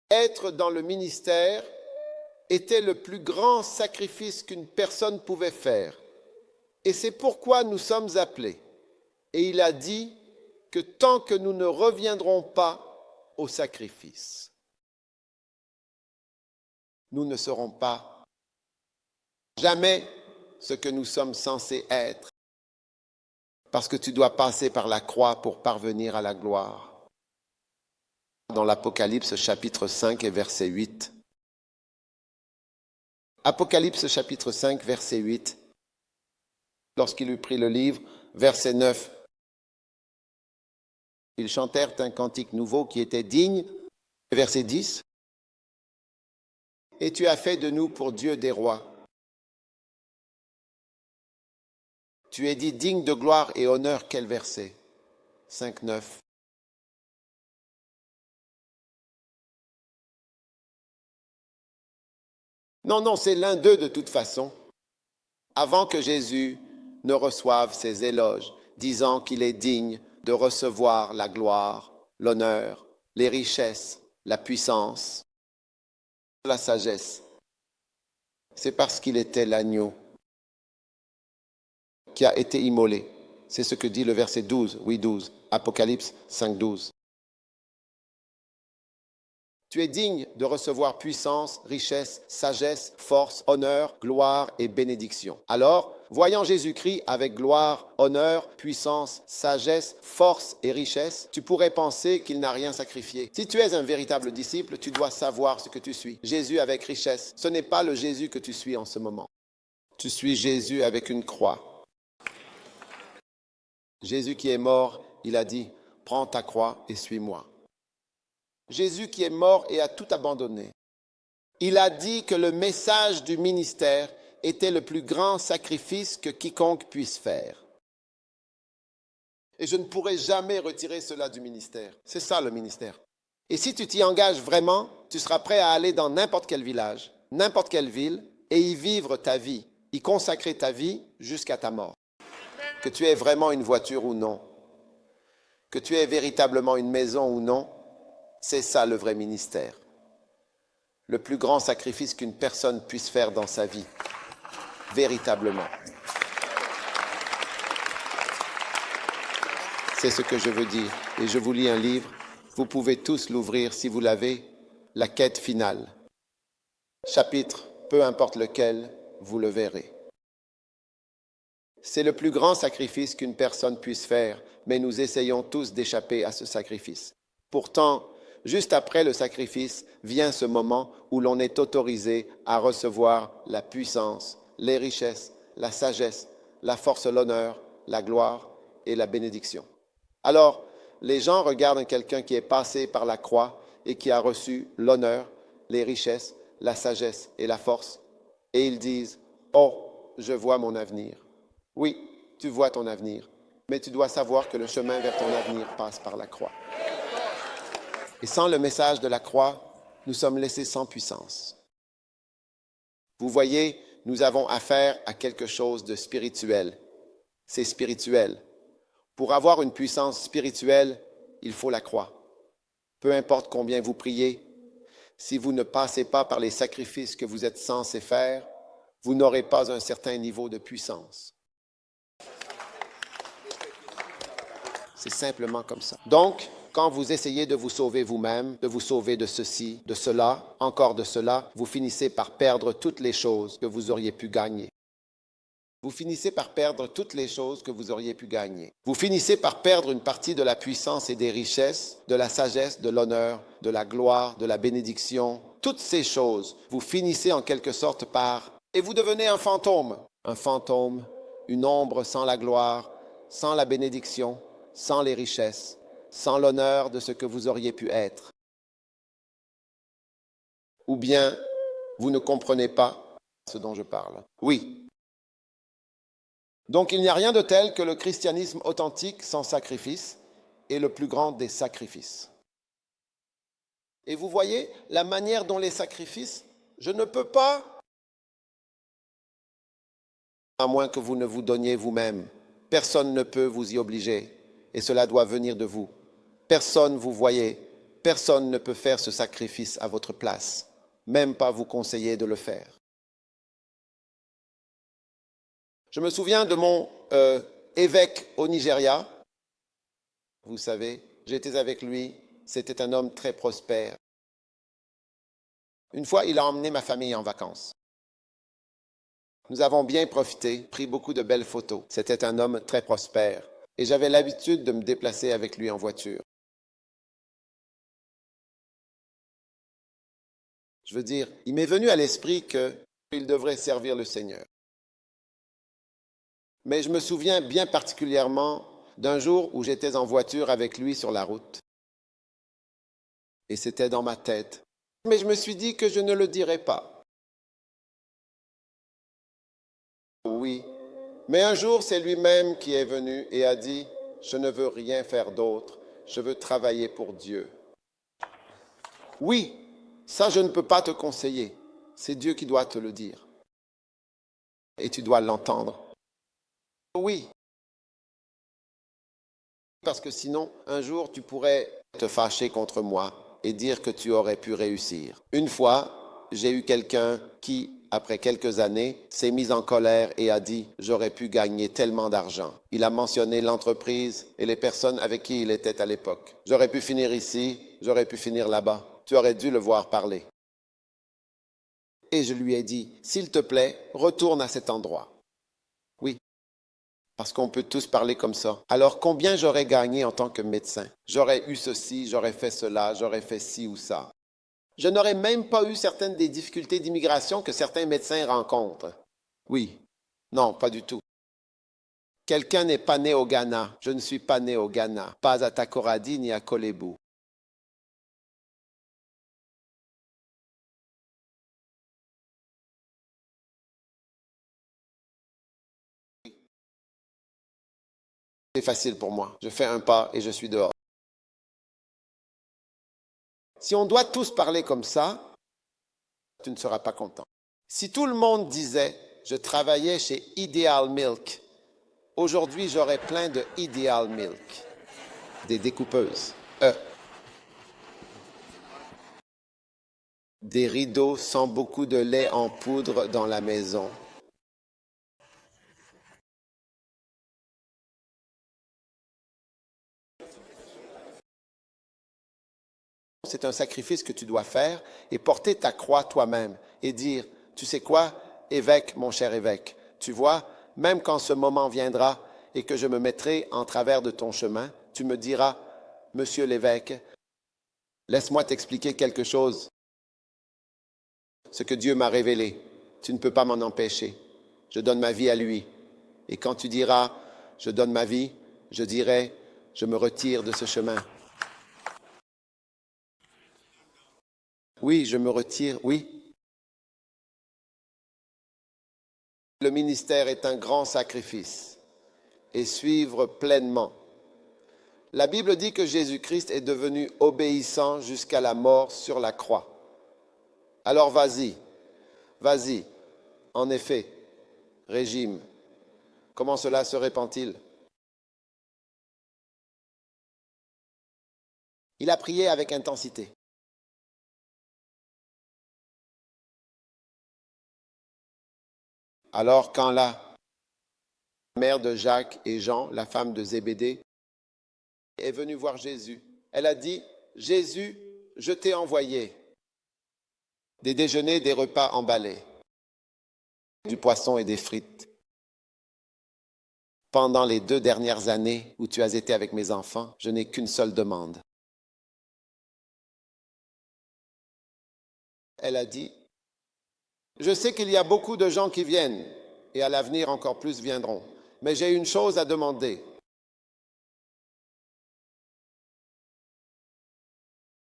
Être dans le ministère était le plus grand sacrifice qu'une personne pouvait faire. Et c'est pourquoi nous sommes appelés. Et il a dit que tant que nous ne reviendrons pas au sacrifice, nous ne serons pas jamais ce que nous sommes censés être. Parce que tu dois passer par la croix pour parvenir à la gloire. Dans l'Apocalypse chapitre 5 et verset 8. Apocalypse chapitre 5 verset 8. Lorsqu'il eut pris le livre, verset 9. Ils chantèrent un cantique nouveau qui était digne. Verset 10. Et tu as fait de nous pour Dieu des rois. Tu es dit digne de gloire et honneur. Quel verset? 5, 9. Non, c'est l'un d'eux de toute façon. Avant que Jésus ne reçoive ses éloges, disant qu'il est digne de recevoir la gloire, l'honneur, les richesses, la puissance, la sagesse. C'est parce qu'il était l'agneau qui a été immolé. C'est ce que dit le verset 12, oui 12, Apocalypse 5, 12. Tu es digne de recevoir puissance, richesse, sagesse, force, honneur, gloire et bénédiction. Alors, voyant Jésus-Christ avec gloire, honneur, puissance, sagesse, force et richesse, tu pourrais penser qu'il n'a rien sacrifié. Si tu es un véritable disciple, tu dois savoir ce que tu suis. Jésus avec richesse, ce n'est pas le Jésus que tu suis en ce moment. Tu suis Jésus avec une croix. Jésus qui est mort, il a dit, prends ta croix et suis-moi. Jésus qui est mort et a tout abandonné. Il a dit que le message du ministère était le plus grand sacrifice que quiconque puisse faire. Et je ne pourrai jamais retirer cela du ministère. C'est ça le ministère. Et si tu t'y engages vraiment, tu seras prêt à aller dans n'importe quel village, n'importe quelle ville, et y vivre ta vie, y consacrer ta vie jusqu'à ta mort. Que tu aies vraiment une voiture ou non, que tu aies véritablement une maison ou non, c'est ça le vrai ministère. Le plus grand sacrifice qu'une personne puisse faire dans sa vie, véritablement. C'est ce que je veux dire. Et je vous lis un livre. Vous pouvez tous l'ouvrir si vous l'avez. La quête finale. Chapitre, peu importe lequel, vous le verrez. C'est le plus grand sacrifice qu'une personne puisse faire, mais nous essayons tous d'échapper à ce sacrifice. Pourtant, juste après le sacrifice, vient ce moment où l'on est autorisé à recevoir la puissance, les richesses, la sagesse, la force, l'honneur, la gloire et la bénédiction. Alors, les gens regardent quelqu'un qui est passé par la croix et qui a reçu l'honneur, les richesses, la sagesse et la force, et ils disent « Oh, je vois mon avenir ». Oui, tu vois ton avenir, mais tu dois savoir que le chemin vers ton avenir passe par la croix. Et sans le message de la croix, nous sommes laissés sans puissance. Vous voyez, nous avons affaire à quelque chose de spirituel. C'est spirituel. Pour avoir une puissance spirituelle, il faut la croix. Peu importe combien vous priez, si vous ne passez pas par les sacrifices que vous êtes censés faire, vous n'aurez pas un certain niveau de puissance. C'est simplement comme ça. Donc, Quand vous essayez de vous sauver vous-même, de vous sauver de ceci, de cela, encore de cela, vous finissez par perdre toutes les choses que vous auriez pu gagner. Vous finissez par perdre toutes les choses que vous auriez pu gagner. Vous finissez par perdre une partie de la puissance et des richesses, de la sagesse, de l'honneur, de la gloire, de la bénédiction. Toutes ces choses, vous finissez en quelque sorte par... Et vous devenez un fantôme. Un fantôme, une ombre sans la gloire, sans la bénédiction, sans les richesses, sans l'honneur de ce que vous auriez pu être. Ou bien, vous ne comprenez pas ce dont je parle. Oui. Donc il n'y a rien de tel que le christianisme authentique sans sacrifice est le plus grand des sacrifices. Et vous voyez la manière dont les sacrifices, je ne peux pas, à moins que vous ne vous donniez vous-même. Personne ne peut vous y obliger et cela doit venir de vous. Personne, vous voyez, personne ne peut faire ce sacrifice à votre place, même pas vous conseiller de le faire. Je me souviens de mon évêque au Nigeria. Vous savez, j'étais avec lui. C'était un homme très prospère. Une fois, il a emmené ma famille en vacances. Nous avons bien profité, pris beaucoup de belles photos. C'était un homme très prospère et j'avais l'habitude de me déplacer avec lui en voiture. Je veux dire, il m'est venu à l'esprit qu'il devrait servir le Seigneur. Mais je me souviens bien particulièrement d'un jour où j'étais en voiture avec lui sur la route. Et c'était dans ma tête. Mais je me suis dit que je ne le dirais pas. Oui. Mais un jour, c'est lui-même qui est venu et a dit, « Je ne veux rien faire d'autre. Je veux travailler pour Dieu. » Oui, ça je ne peux pas te conseiller. C'est Dieu qui doit te le dire. Et tu dois l'entendre. Oui. Parce que sinon, un jour, tu pourrais te fâcher contre moi et dire que tu aurais pu réussir. Une fois, j'ai eu quelqu'un qui, après quelques années, s'est mis en colère et a dit « J'aurais pu gagner tellement d'argent ». Il a mentionné l'entreprise et les personnes avec qui il était à l'époque. « J'aurais pu finir ici, j'aurais pu finir là-bas. Tu aurais dû le voir parler. » Et je lui ai dit « S'il te plaît, retourne à cet endroit. » Oui. Parce qu'on peut tous parler comme ça. Alors combien j'aurais gagné en tant que médecin? J'aurais eu ceci, j'aurais fait cela, j'aurais fait ci ou ça. Je n'aurais même pas eu certaines des difficultés d'immigration que certains médecins rencontrent. Oui. Non, pas du tout. Quelqu'un n'est pas né au Ghana. Je ne suis pas né au Ghana. Pas à Takoradi ni à Kolebu. C'est facile pour moi. Je fais un pas et je suis dehors. Si on doit tous parler comme ça, tu ne seras pas content. Si tout le monde disait « Je travaillais chez Ideal Milk », aujourd'hui j'aurais plein de Ideal Milk, des découpeuses. Des rideaux sans beaucoup de lait en poudre dans la maison. C'est un sacrifice que tu dois faire et porter ta croix toi-même et dire, tu sais quoi, évêque, mon cher évêque, tu vois, même quand ce moment viendra et que je me mettrai en travers de ton chemin, tu me diras, monsieur l'évêque, laisse-moi t'expliquer quelque chose. Ce que Dieu m'a révélé, tu ne peux pas m'en empêcher. Je donne ma vie à lui. Et quand tu diras, je donne ma vie, je dirai, je me retire de ce chemin. Oui, je me retire, oui. Le ministère est un grand sacrifice et suivre pleinement. La Bible dit que Jésus-Christ est devenu obéissant jusqu'à la mort sur la croix. Alors vas-y, vas-y. En effet, régime. Comment cela se répand-il? Il a prié avec intensité. Alors quand la mère de Jacques et Jean, la femme de Zébédée, est venue voir Jésus, Elle a dit, Jésus, je t'ai envoyé des déjeuners, des repas emballés, du poisson et des frites. Pendant les 2 dernières années où tu as été avec mes enfants, je n'ai qu'une seule demande. Elle a dit, je sais qu'il y a beaucoup de gens qui viennent, et à l'avenir encore plus viendront, mais j'ai une chose à demander.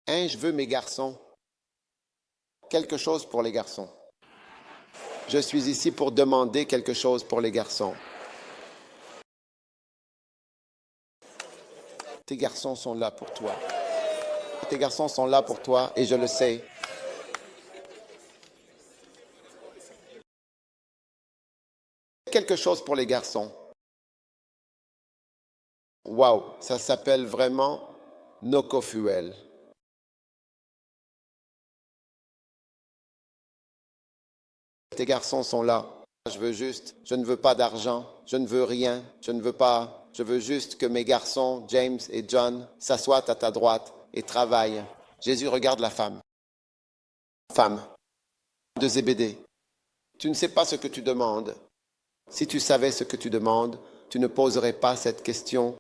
Je veux mes garçons. Quelque chose pour les garçons. Je suis ici pour demander quelque chose pour les garçons. Tes garçons sont là pour toi. Tes garçons sont là pour toi et je le sais. Quelque chose pour les garçons. Waouh, ça s'appelle vraiment Nocofuel. Tes garçons sont là. Je ne veux pas d'argent, je ne veux rien, je veux juste que mes garçons, James et John, s'assoient à ta droite et travaillent. Jésus regarde la femme. Femme de Zébédée, tu ne sais pas ce que tu demandes. Si tu savais ce que tu demandes, tu ne poserais pas cette question.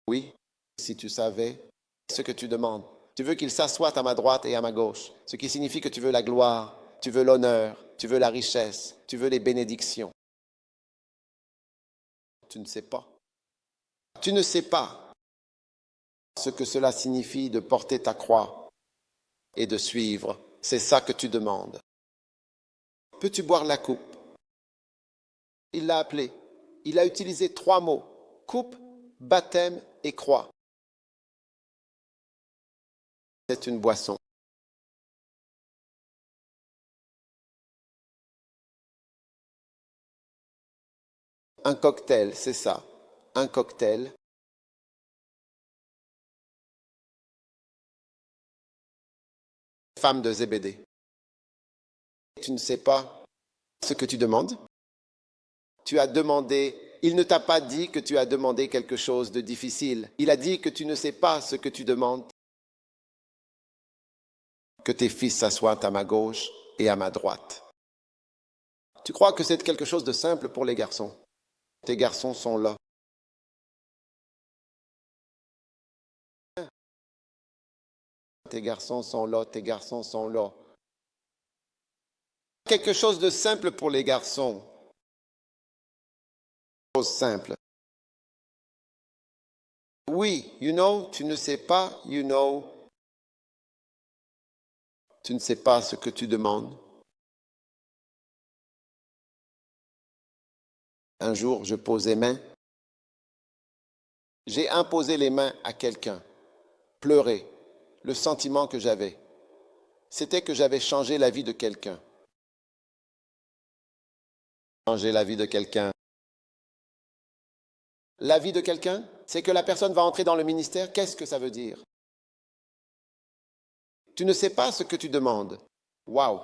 Oui, si tu savais ce que tu demandes. Tu veux qu'il s'assoie à ma droite et à ma gauche, ce qui signifie que tu veux la gloire, tu veux l'honneur, tu veux la richesse, tu veux les bénédictions. Tu ne sais pas. Tu ne sais pas ce que cela signifie de porter ta croix et de suivre. C'est ça que tu demandes. Peux-tu boire la coupe? Il l'a appelé. Il a utilisé 3 mots. Coupe, baptême et croix. C'est une boisson. Un cocktail, c'est ça. Un cocktail. Femme de Zébédée. Tu ne sais pas ce que tu demandes? Tu as demandé, il ne t'a pas dit que tu as demandé quelque chose de difficile. Il a dit que tu ne sais pas ce que tu demandes. Que tes fils s'assoient à ma gauche et à ma droite. Tu crois que c'est quelque chose de simple pour les garçons? Tes garçons sont là. Tes garçons sont là, tes garçons sont là. Quelque chose de simple pour les garçons. Chose simple. Oui, tu ne sais pas, tu ne sais pas ce que tu demandes. Un jour, je posais main. J'ai imposé les mains à quelqu'un. Pleurer. Le sentiment que j'avais, c'était que j'avais changé la vie de quelqu'un. Changer la vie de quelqu'un. La vie de quelqu'un, c'est que la personne va entrer dans le ministère. Qu'est-ce que ça veut dire? Tu ne sais pas ce que tu demandes. Waouh!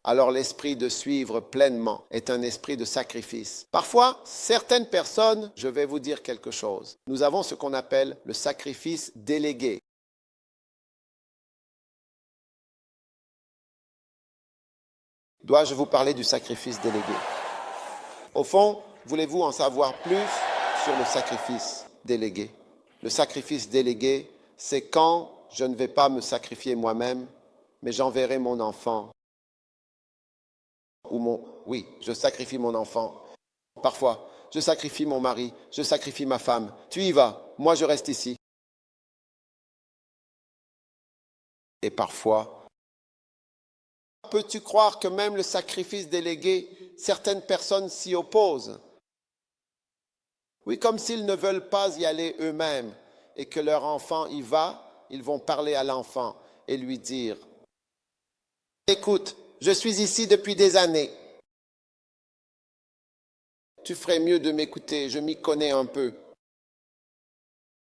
Alors l'esprit de suivre pleinement est un esprit de sacrifice. Parfois, certaines personnes, je vais vous dire quelque chose, nous avons ce qu'on appelle le sacrifice délégué. Dois-je vous parler du sacrifice délégué? Au fond, voulez-vous en savoir plus sur le sacrifice délégué? Le sacrifice délégué, c'est quand je ne vais pas me sacrifier moi-même, mais j'enverrai mon enfant. Oui, je sacrifie mon enfant. Parfois, je sacrifie mon mari, je sacrifie ma femme. Tu y vas, moi je reste ici. Et parfois, peux-tu croire que même le sacrifice délégué, certaines personnes s'y opposent? Oui, comme s'ils ne veulent pas y aller eux-mêmes et que leur enfant y va, ils vont parler à l'enfant et lui dire, écoute, je suis ici depuis des années. Tu ferais mieux de m'écouter, je m'y connais un peu.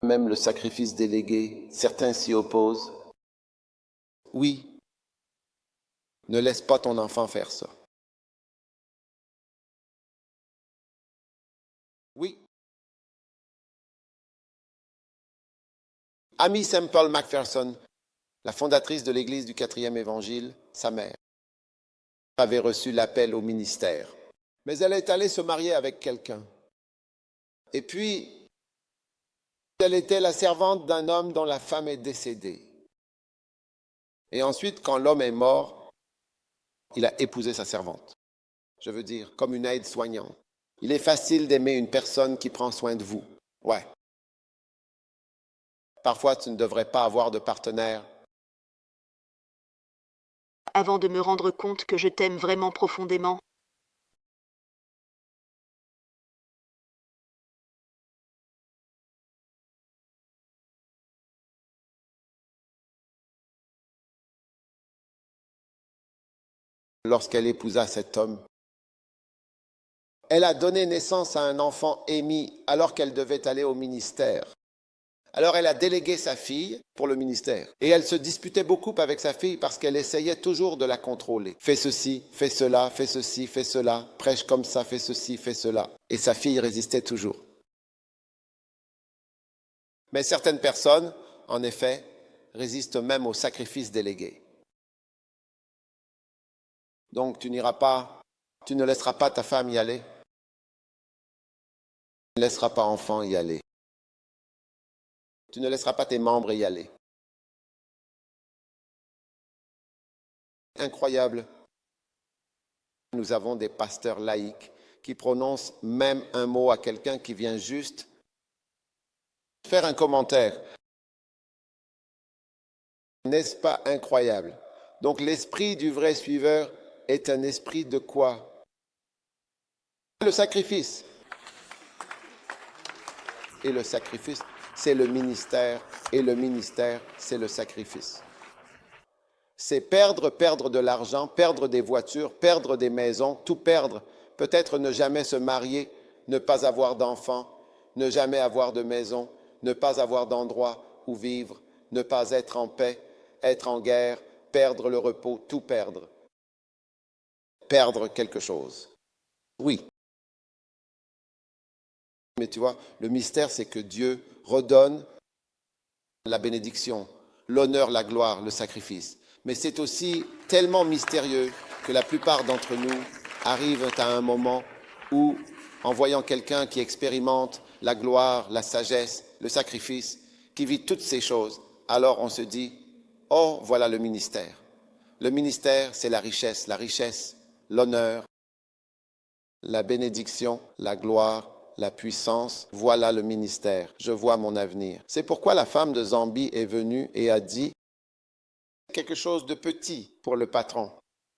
Même le sacrifice délégué, certains s'y opposent. Oui, ne laisse pas ton enfant faire ça. Oui, Amy Semple McPherson, la fondatrice de l'Église du 4e évangile, sa mère, avait reçu l'appel au ministère. Mais elle est allée se marier avec quelqu'un. Et puis, elle était la servante d'un homme dont la femme est décédée. Et ensuite, quand l'homme est mort, il a épousé sa servante. Je veux dire, comme une aide-soignante. Il est facile d'aimer une personne qui prend soin de vous. Ouais. Parfois, tu ne devrais pas avoir de partenaire. Avant de me rendre compte que je t'aime vraiment profondément. Lorsqu'elle épousa cet homme, elle a donné naissance à un enfant Amy alors qu'elle devait aller au ministère. Alors elle a délégué sa fille pour le ministère. Et elle se disputait beaucoup avec sa fille parce qu'elle essayait toujours de la contrôler. Fais ceci, fais cela, fais ceci, fais cela, prêche comme ça, fais ceci, fais cela. Et sa fille résistait toujours. Mais certaines personnes, en effet, résistent même au sacrifice délégué. Donc tu n'iras pas, tu ne laisseras pas ta femme y aller. Tu ne laisseras pas enfant y aller. Tu ne laisseras pas tes membres y aller. Incroyable. Nous avons des pasteurs laïcs qui prononcent même un mot à quelqu'un qui vient juste faire un commentaire. N'est-ce pas incroyable? Donc l'esprit du vrai suiveur est un esprit de quoi? Le sacrifice. Et le sacrifice, c'est le ministère. Et le ministère, c'est le sacrifice. C'est perdre de l'argent, perdre des voitures, perdre des maisons, tout perdre. Peut-être ne jamais se marier, ne pas avoir d'enfants, ne jamais avoir de maison, ne pas avoir d'endroit où vivre, ne pas être en paix, être en guerre, perdre le repos, tout perdre. Perdre quelque chose. Oui. Mais tu vois, le mystère, c'est que Dieu redonne la bénédiction, l'honneur, la gloire, le sacrifice. Mais c'est aussi tellement mystérieux que la plupart d'entre nous arrivent à un moment où, en voyant quelqu'un qui expérimente la gloire, la sagesse, le sacrifice, qui vit toutes ces choses, alors on se dit, oh, voilà le ministère. Le ministère, c'est la richesse, l'honneur, la bénédiction, la gloire, la puissance, voilà le ministère. Je vois mon avenir. C'est pourquoi la femme de Zambie est venue et a dit quelque chose de petit pour le patron,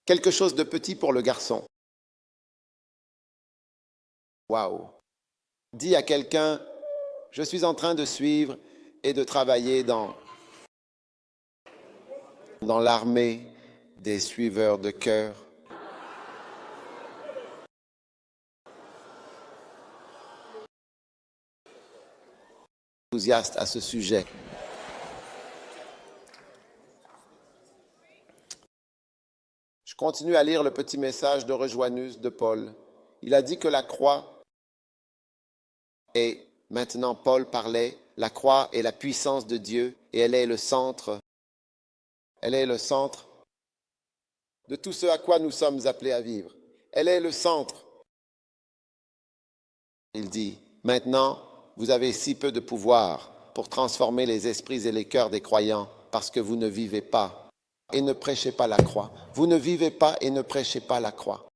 quelque chose de petit pour le garçon. Waouh! Dis à quelqu'un, je suis en train de suivre et de travailler dans l'armée des suiveurs de cœur. Enthousiaste à ce sujet. Je continue à lire le petit message de Rejoignus de Paul. Il a dit que la croix, et maintenant Paul parlait, la croix est la puissance de Dieu et elle est le centre de tout ce à quoi nous sommes appelés à vivre. Elle est le centre. Il dit, maintenant, vous avez si peu de pouvoir pour transformer les esprits et les cœurs des croyants parce que vous ne vivez pas et ne prêchez pas la croix. Vous ne vivez pas et ne prêchez pas la croix.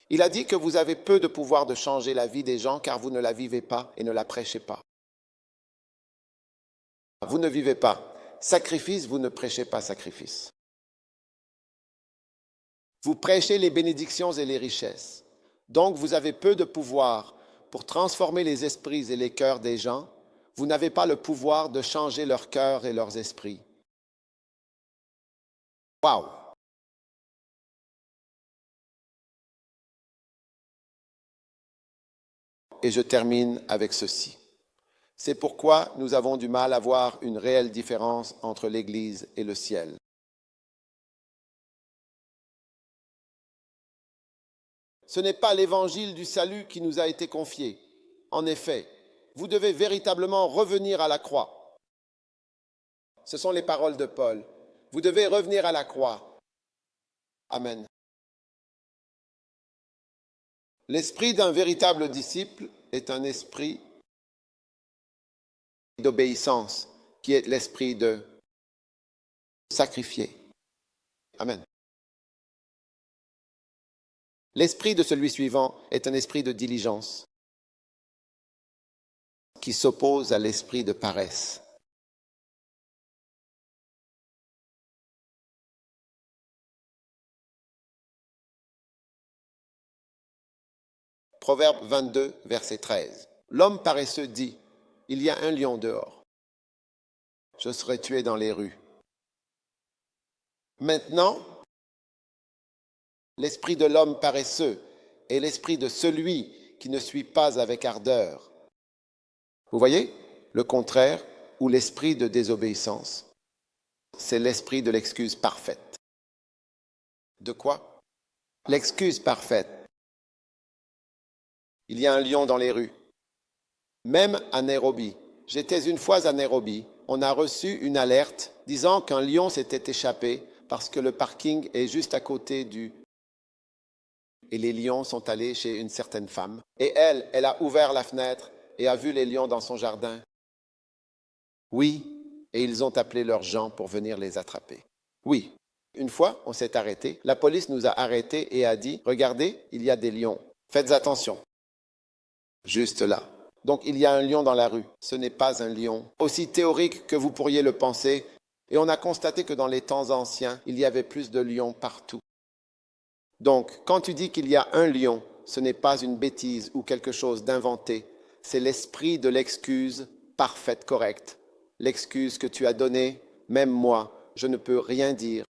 Il a dit que vous avez peu de pouvoir de changer la vie des gens car vous ne la vivez pas et ne la prêchez pas. Vous ne vivez pas sacrifice, vous ne prêchez pas sacrifice. Vous prêchez les bénédictions et les richesses. Donc vous avez peu de pouvoir pour transformer les esprits et les cœurs des gens. Vous n'avez pas le pouvoir de changer leurs cœurs et leurs esprits. Waouh! Et je termine avec ceci. C'est pourquoi nous avons du mal à voir une réelle différence entre l'Église et le ciel. Ce n'est pas l'évangile du salut qui nous a été confié. En effet, vous devez véritablement revenir à la croix. Ce sont les paroles de Paul. Vous devez revenir à la croix. Amen. L'esprit d'un véritable disciple est un esprit d'obéissance, qui est l'esprit de sacrifier. Amen. L'esprit de celui suivant est un esprit de diligence, qui s'oppose à l'esprit de paresse. Proverbe 22, verset 13. L'homme paresseux dit, il y a un lion dehors. Je serai tué dans les rues. Maintenant, l'esprit de l'homme paresseux est l'esprit de celui qui ne suit pas avec ardeur. Vous voyez, le contraire, ou l'esprit de désobéissance, c'est l'esprit de l'excuse parfaite. De quoi? L'excuse parfaite. Il y a un lion dans les rues. Même à Nairobi. J'étais une fois à Nairobi. On a reçu une alerte disant qu'un lion s'était échappé parce que le parking est juste à côté du... Et les lions sont allés chez une certaine femme. Et elle a ouvert la fenêtre et a vu les lions dans son jardin. Oui, et ils ont appelé leurs gens pour venir les attraper. Oui, une fois, on s'est arrêté. La police nous a arrêtés et a dit, regardez, il y a des lions. Faites attention. Juste là. Donc il y a un lion dans la rue. Ce n'est pas un lion. Aussi théorique que vous pourriez le penser. Et on a constaté que dans les temps anciens, il y avait plus de lions partout. Donc, quand tu dis qu'il y a un lion, ce n'est pas une bêtise ou quelque chose d'inventé. C'est l'esprit de l'excuse parfaite, correcte. L'excuse que tu as donnée, même moi, je ne peux rien dire.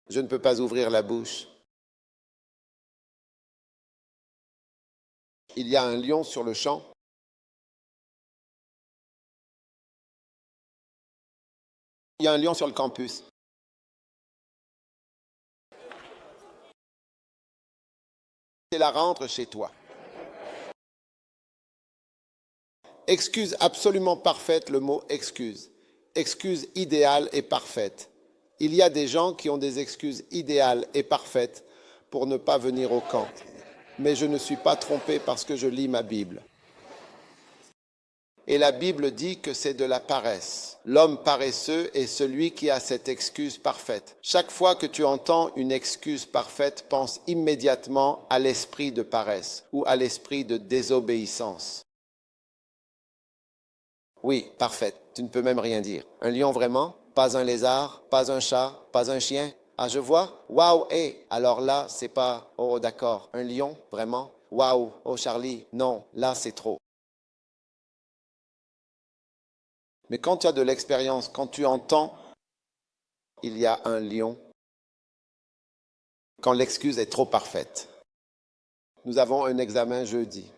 Je ne peux pas ouvrir la bouche. Il y a un lion sur le champ. Il y a un lion sur le campus. Et la rentre chez toi. Excuse absolument parfaite, le mot excuse. Excuse idéale et parfaite. Il y a des gens qui ont des excuses idéales et parfaites pour ne pas venir au camp. Mais je ne suis pas trompé parce que je lis ma Bible. Et la Bible dit que c'est de la paresse. L'homme paresseux est celui qui a cette excuse parfaite. Chaque fois que tu entends une excuse parfaite, pense immédiatement à l'esprit de paresse ou à l'esprit de désobéissance. Oui, parfaite. Tu ne peux même rien dire. Un lion vraiment? Pas un lézard? Pas un chat? Pas un chien? Ah, je vois. Waouh, hé. Alors là, c'est pas, oh, d'accord. Un lion? Vraiment? Waouh. Oh, Charlie. Non, là, c'est trop. Mais quand tu as de l'expérience, quand tu entends, il y a un lion, quand l'excuse est trop parfaite. Nous avons un examen jeudi.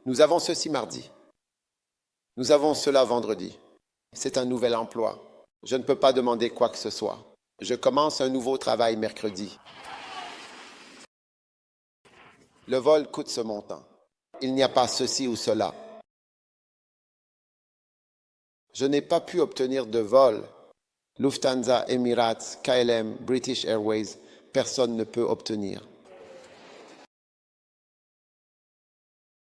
Nous avons ceci mardi. Nous avons cela vendredi. C'est un nouvel emploi. Je ne peux pas demander quoi que ce soit. Je commence un nouveau travail mercredi. Le vol coûte ce montant. Il n'y a pas ceci ou cela. Je n'ai pas pu obtenir de vol. Lufthansa, Emirates, KLM, British Airways, personne ne peut obtenir.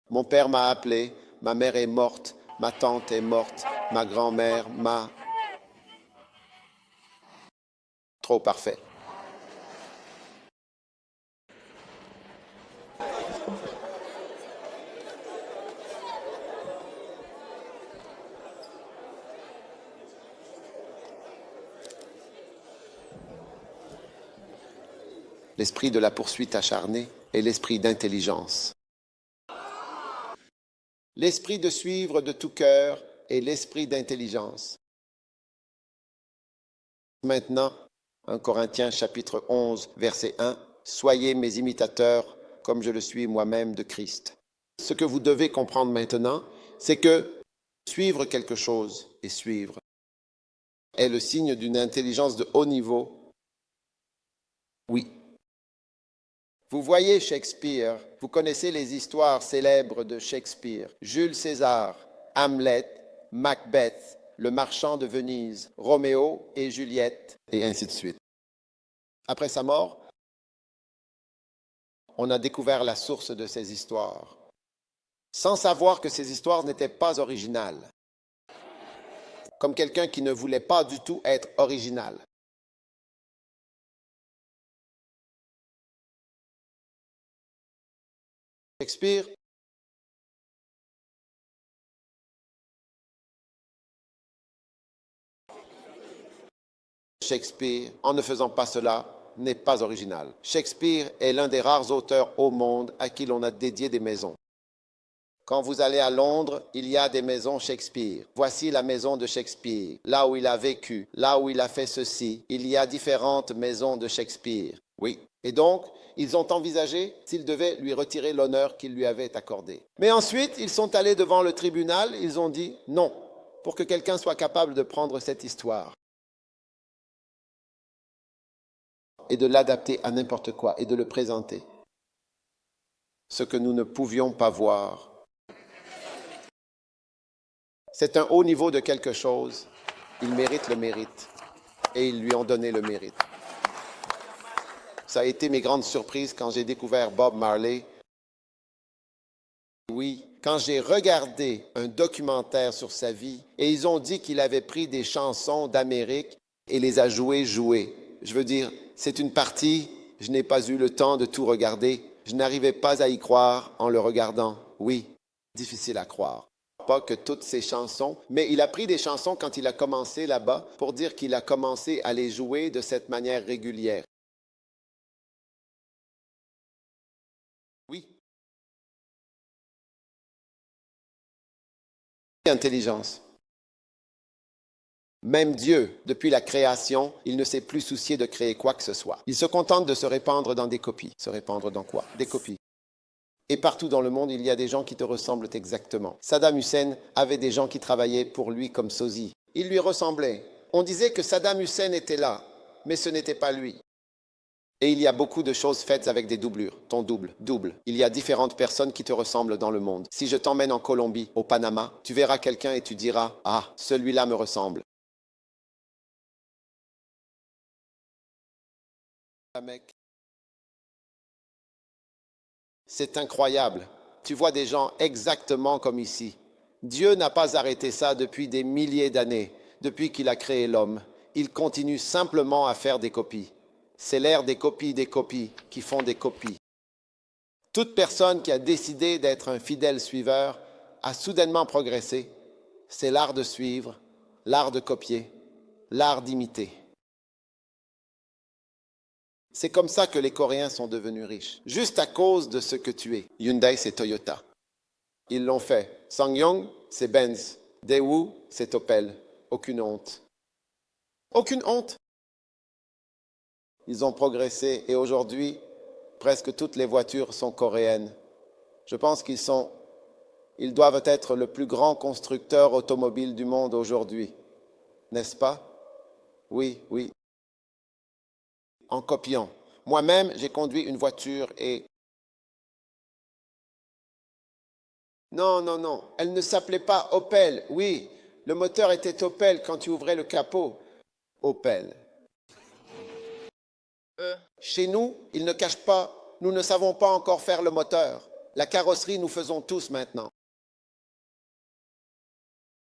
Mon père m'a appelé, ma mère est morte, ma tante est morte, ma grand-mère, Trop parfait. L'esprit de la poursuite acharnée est l'esprit d'intelligence. L'esprit de suivre de tout cœur est l'esprit d'intelligence. Maintenant, 1 Corinthiens chapitre 11, verset 1, « Soyez mes imitateurs comme je le suis moi-même de Christ. » Ce que vous devez comprendre maintenant, c'est que suivre quelque chose et suivre est le signe d'une intelligence de haut niveau. Oui, Vous voyez Shakespeare, vous connaissez les histoires célèbres de Shakespeare, Jules César, Hamlet, Macbeth, Le Marchand de Venise, Roméo et Juliette, et ainsi de suite. Après sa mort, on a découvert la source de ces histoires, sans savoir que ces histoires n'étaient pas originales, comme quelqu'un qui ne voulait pas du tout être original. Shakespeare, en ne faisant pas cela, n'est pas original. Shakespeare est l'un des rares auteurs au monde à qui l'on a dédié des maisons. Quand vous allez à Londres, il y a des maisons Shakespeare. Voici la maison de Shakespeare, là où il a vécu, là où il a fait ceci. Il y a différentes maisons de Shakespeare. Oui. Et donc, ils ont envisagé s'ils devaient lui retirer l'honneur qu'il lui avait accordé. Mais ensuite, ils sont allés devant le tribunal, ils ont dit non, pour que quelqu'un soit capable de prendre cette histoire et de l'adapter à n'importe quoi et de le présenter. Ce que nous ne pouvions pas voir. C'est un haut niveau de quelque chose. Il mérite le mérite. Et ils lui ont donné le mérite. Ça a été mes grandes surprises quand j'ai découvert Bob Marley. Oui, quand j'ai regardé un documentaire sur sa vie et ils ont dit qu'il avait pris des chansons d'Amérique et les a jouées. Je veux dire, c'est une partie, je n'ai pas eu le temps de tout regarder. Je n'arrivais pas à y croire en le regardant. Oui, difficile à croire. Pas que toutes ces chansons, mais il a pris des chansons quand il a commencé là-bas pour dire qu'il a commencé à les jouer de cette manière régulière. Oui. Intelligence. Même Dieu, depuis la création, il ne s'est plus soucié de créer quoi que ce soit. Il se contente de se répandre dans des copies. Se répandre dans quoi? Des copies. Et partout dans le monde, il y a des gens qui te ressemblent exactement. Saddam Hussein avait des gens qui travaillaient pour lui comme sosie. Il lui ressemblait. On disait que Saddam Hussein était là, mais ce n'était pas lui. Et il y a beaucoup de choses faites avec des doublures. Ton double. Il y a différentes personnes qui te ressemblent dans le monde. Si je t'emmène en Colombie, au Panama, tu verras quelqu'un et tu diras « Ah, celui-là me ressemble ». C'est incroyable. Tu vois des gens exactement comme ici. Dieu n'a pas arrêté ça depuis des milliers d'années, depuis qu'il a créé l'homme. Il continue simplement à faire des copies. C'est l'ère des copies qui font des copies. Toute personne qui a décidé d'être un fidèle suiveur a soudainement progressé. C'est l'art de suivre, l'art de copier, l'art d'imiter. C'est comme ça que les Coréens sont devenus riches, juste à cause de ce que tu es. Hyundai, c'est Toyota. Ils l'ont fait. SsangYong, c'est Benz. Daewoo, c'est Opel. Aucune honte. Aucune honte. Ils ont progressé et aujourd'hui, presque toutes les voitures sont coréennes. Je pense ils doivent être le plus grand constructeur automobile du monde aujourd'hui. N'est-ce pas? Oui, oui. En copiant. Moi-même, j'ai conduit une voiture et... Non. Elle ne s'appelait pas Opel. Oui, le moteur était Opel quand tu ouvrais le capot. Opel. Chez nous, ils ne cachent pas. Nous ne savons pas encore faire le moteur. La carrosserie, nous faisons tous maintenant.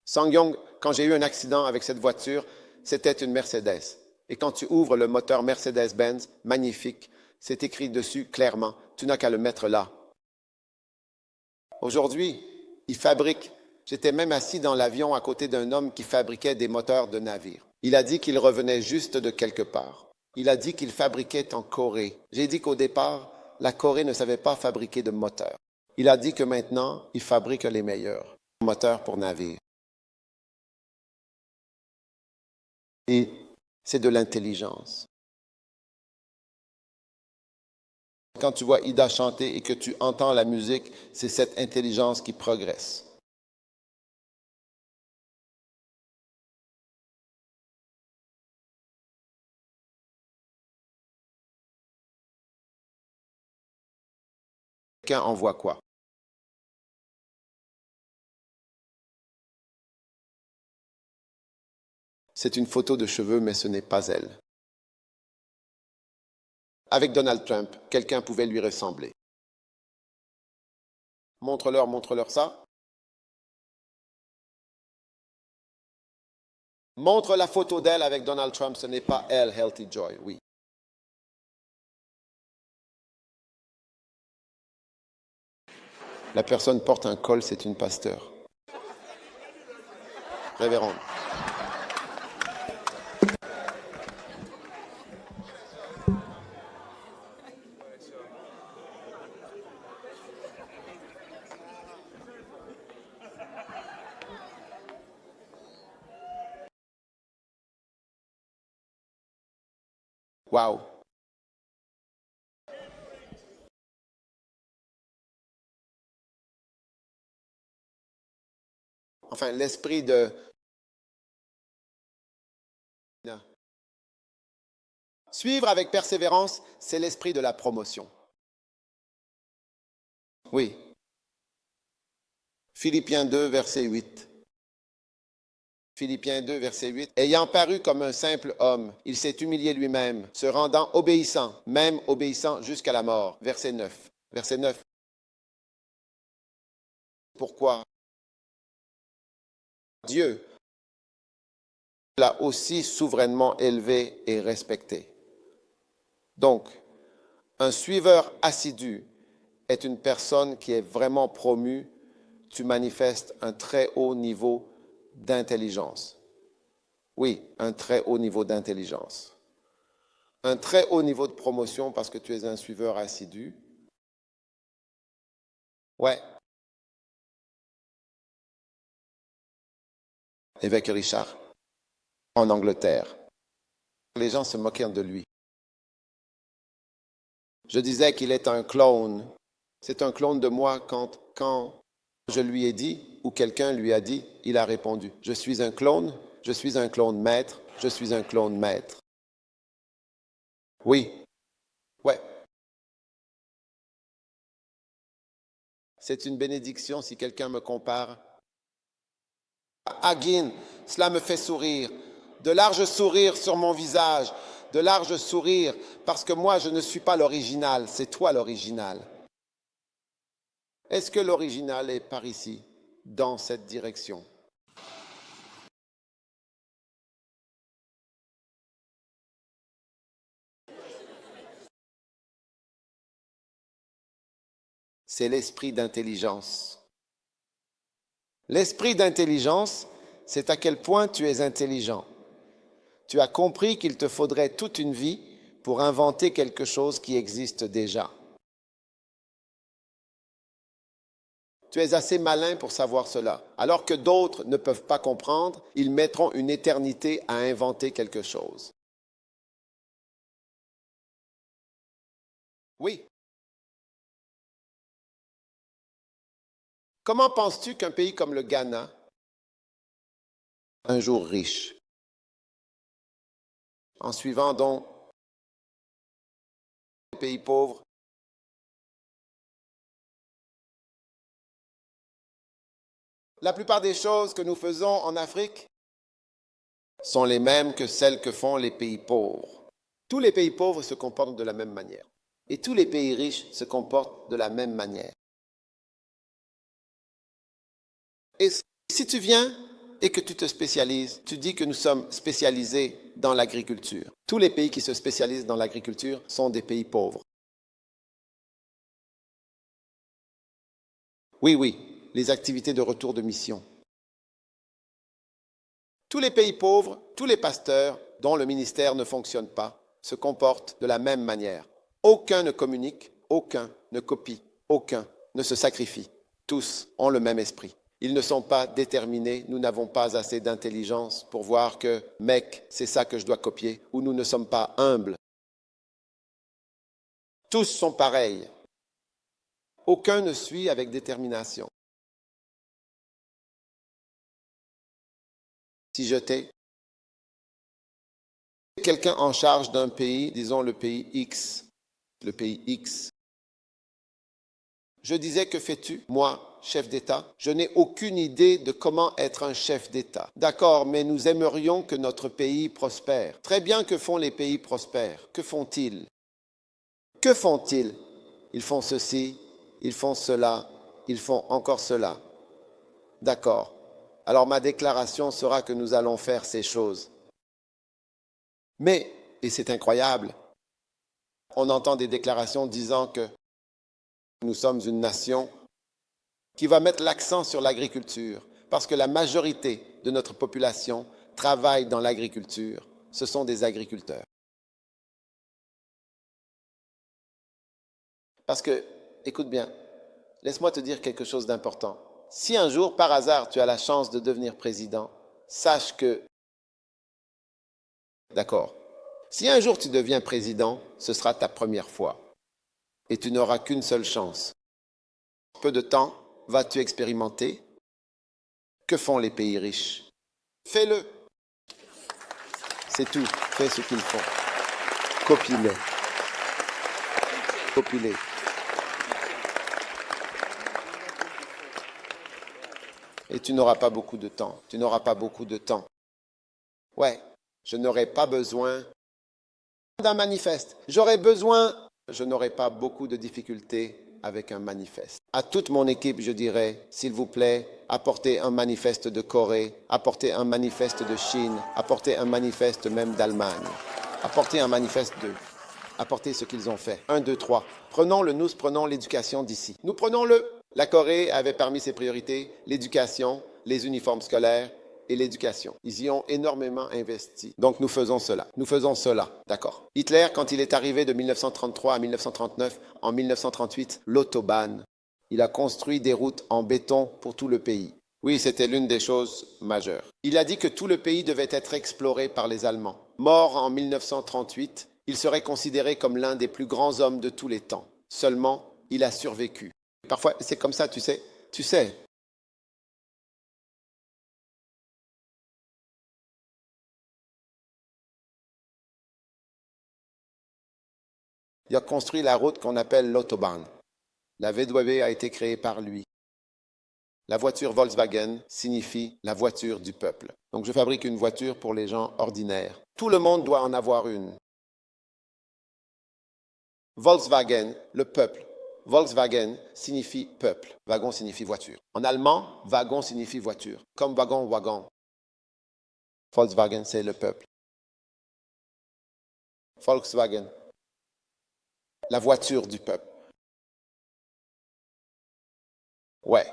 SsangYong, quand j'ai eu un accident avec cette voiture, c'était une Mercedes. Et quand tu ouvres le moteur Mercedes-Benz, magnifique, c'est écrit dessus clairement, tu n'as qu'à le mettre là. Aujourd'hui, ils fabriquent. J'étais même assis dans l'avion à côté d'un homme qui fabriquait des moteurs de navires. Il a dit qu'il revenait juste de quelque part. Il a dit qu'il fabriquait en Corée. J'ai dit qu'au départ, la Corée ne savait pas fabriquer de moteurs. Il a dit que maintenant, il fabrique les meilleurs moteurs pour navires. Et c'est de l'intelligence. Quand tu vois Ida chanter et que tu entends la musique, c'est cette intelligence qui progresse. Quelqu'un envoie quoi? C'est une photo de cheveux, mais ce n'est pas elle. Avec Donald Trump, quelqu'un pouvait lui ressembler. Montre-leur ça. Montre la photo d'elle avec Donald Trump, ce n'est pas elle, Healthy Joy, oui. La personne porte un col, c'est une pasteur. Révérende. Wow. Enfin, l'esprit de... Suivre avec persévérance, c'est l'esprit de la promotion. Oui. Philippiens 2, verset 8. Philippiens 2, verset 8. Ayant paru comme un simple homme, il s'est humilié lui-même, se rendant obéissant, même obéissant jusqu'à la mort. Verset 9. Verset 9. Pourquoi? Dieu l'a aussi souverainement élevé et respecté. Donc, un suiveur assidu est une personne qui est vraiment promue. Tu manifestes un très haut niveau d'intelligence. Oui, un très haut niveau d'intelligence. Un très haut niveau de promotion parce que tu es un suiveur assidu. Ouais. Évêque Richard, en Angleterre. Les gens se moquèrent de lui. Je disais qu'il est un clone. C'est un clone de moi quand je lui ai dit, ou quelqu'un lui a dit, il a répondu, je suis un clone maître, je suis un clone maître. Oui, ouais. C'est une bénédiction si quelqu'un me compare. Agin, cela me fait sourire. De larges sourires sur mon visage, de larges sourires, parce que moi je ne suis pas l'original, c'est toi l'original. Est-ce que l'original est par ici, dans cette direction? C'est l'esprit d'intelligence. L'esprit d'intelligence, c'est à quel point tu es intelligent. Tu as compris qu'il te faudrait toute une vie pour inventer quelque chose qui existe déjà. Tu es assez malin pour savoir cela. Alors que d'autres ne peuvent pas comprendre, ils mettront une éternité à inventer quelque chose. Oui. Comment penses-tu qu'un pays comme le Ghana, un jour riche, en suivant donc les pays pauvres, la plupart des choses que nous faisons en Afrique sont les mêmes que celles que font les pays pauvres. Tous les pays pauvres se comportent de la même manière. Et tous les pays riches se comportent de la même manière. Et si tu viens et que tu te spécialises, tu dis que nous sommes spécialisés dans l'agriculture. Tous les pays qui se spécialisent dans l'agriculture sont des pays pauvres. Oui, oui, les activités de retour de mission. Tous les pays pauvres, tous les pasteurs dont le ministère ne fonctionne pas, se comportent de la même manière. Aucun ne communique, aucun ne copie, aucun ne se sacrifie. Tous ont le même esprit. Ils ne sont pas déterminés, nous n'avons pas assez d'intelligence pour voir que, mec, c'est ça que je dois copier, ou nous ne sommes pas humbles. Tous sont pareils. Aucun ne suit avec détermination. Si j'étais quelqu'un en charge d'un pays, disons le pays X, Je disais, que fais-tu? Moi, chef d'État, je n'ai aucune idée de comment être un chef d'État. D'accord, mais nous aimerions que notre pays prospère. Très bien, que font les pays prospères? Que font-ils? Que font-ils? Ils font ceci, ils font cela, ils font encore cela. D'accord. Alors ma déclaration sera que nous allons faire ces choses. Mais, et c'est incroyable, on entend des déclarations disant que nous sommes une nation qui va mettre l'accent sur l'agriculture, parce que la majorité de notre population travaille dans l'agriculture. Ce sont des agriculteurs. Parce que, écoute bien, laisse-moi te dire quelque chose d'important. Si un jour, par hasard, tu as la chance de devenir président, sache que... D'accord. Si un jour tu deviens président, ce sera ta première fois. Et tu n'auras qu'une seule chance. Peu de temps, vas-tu expérimenter? Que font les pays riches? Fais-le. C'est tout. Fais ce qu'ils font. Copie-les. Copie-les. Et tu n'auras pas beaucoup de temps. Tu n'auras pas beaucoup de temps. Ouais, je n'aurai pas besoin d'un manifeste. Je n'aurai pas beaucoup de difficultés avec un manifeste. À toute mon équipe, je dirais, s'il vous plaît, apportez un manifeste de Corée, apportez un manifeste de Chine, apportez un manifeste même d'Allemagne, apportez un manifeste d'eux, apportez ce qu'ils ont fait. 1, 2, 3. Prenons l'éducation d'ici. Nous prenons-le. La Corée avait parmi ses priorités l'éducation, les uniformes scolaires et l'éducation. Ils y ont énormément investi. Donc nous faisons cela. Nous faisons cela. D'accord. Hitler, quand il est arrivé de 1933 à 1939, en 1938, l'autobahn, il a construit des routes en béton pour tout le pays. Oui, c'était l'une des choses majeures. Il a dit que tout le pays devait être exploré par les Allemands. Mort en 1938, il serait considéré comme l'un des plus grands hommes de tous les temps. Seulement, il a survécu. Parfois, c'est comme ça, tu sais. Tu sais. Il a construit la route qu'on appelle l'autobahn. La VW a été créée par lui. La voiture Volkswagen signifie la voiture du peuple. Donc je fabrique une voiture pour les gens ordinaires. Tout le monde doit en avoir une. Volkswagen, le peuple. Volkswagen signifie peuple. Wagon signifie voiture. En allemand, wagon signifie voiture. Comme wagon, wagon. Volkswagen, c'est le peuple. Volkswagen, la voiture du peuple. Ouais.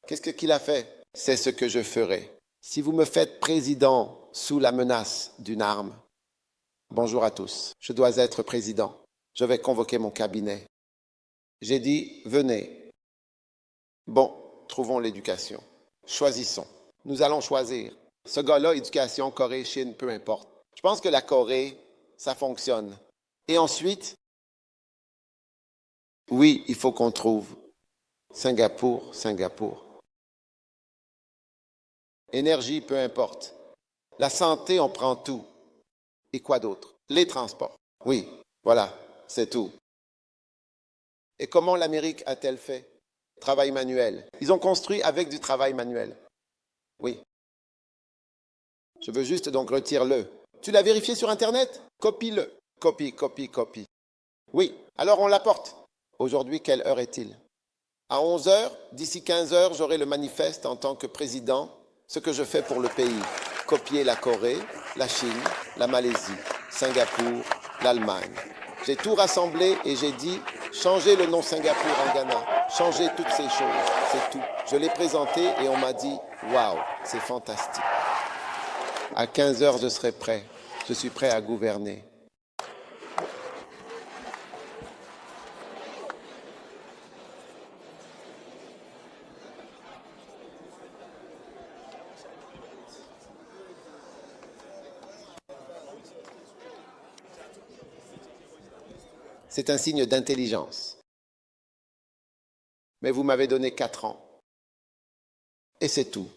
Qu'est-ce qu'il a fait? C'est ce que je ferai. Si vous me faites président sous la menace d'une arme, bonjour à tous, je dois être président. Je vais convoquer mon cabinet. J'ai dit, venez. Bon, trouvons l'éducation. Choisissons. Nous allons choisir. Ce gars-là, éducation, Corée, Chine, peu importe. Je pense que la Corée, ça fonctionne. Et ensuite, oui, il faut qu'on trouve Singapour, Singapour. Énergie, peu importe. La santé, on prend tout. Et quoi d'autre? Les transports. Oui, voilà, c'est tout. Et comment l'Amérique a-t-elle fait? Travail manuel. Ils ont construit avec du travail manuel. Oui. Je veux juste donc retire-le. Tu l'as vérifié sur Internet? Copie-le. Copie, copie, copie. Oui, alors on l'apporte. Aujourd'hui, quelle heure est-il? À 11 heures, d'ici 15 heures, j'aurai le manifeste en tant que président, ce que je fais pour le pays. Copier la Corée, la Chine, la Malaisie, Singapour, l'Allemagne. J'ai tout rassemblé et j'ai dit, changez le nom Singapour en Ghana, changez toutes ces choses, c'est tout. Je l'ai présenté et on m'a dit, waouh, c'est fantastique. À 15 heures, je serai prêt. Je suis prêt à gouverner. C'est un signe d'intelligence. Mais vous m'avez donné 4 ans. Et c'est tout.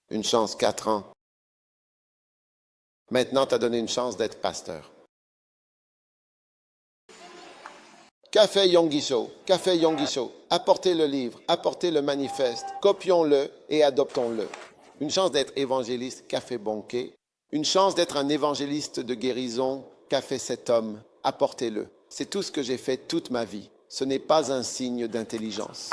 Une chance, 4 ans. Maintenant, tu as donné une chance d'être pasteur. Café Yonggi-sho, Café Yonggi-sho. Apportez le livre, apportez le manifeste, copions-le et adoptons-le. Une chance d'être évangéliste, Café Bonquet. Une chance d'être un évangéliste de guérison, Café cet homme. Apportez-le. C'est tout ce que j'ai fait toute ma vie. Ce n'est pas un signe d'intelligence.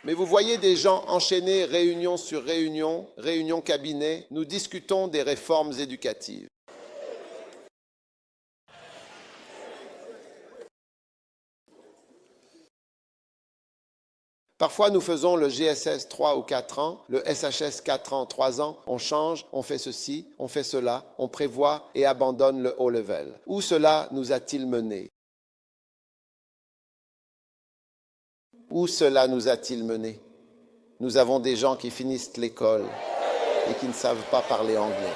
Mais vous voyez des gens enchaînés réunion sur réunion, réunion cabinet, nous discutons des réformes éducatives. Parfois, nous faisons le GSS 3 ou 4 ans, le SHS 4 ans, 3 ans, on change, on fait ceci, on fait cela, on prévoit et abandonne le haut level. Où cela nous a-t-il menés? Où cela nous a-t-il menés? Nous avons des gens qui finissent l'école et qui ne savent pas parler anglais.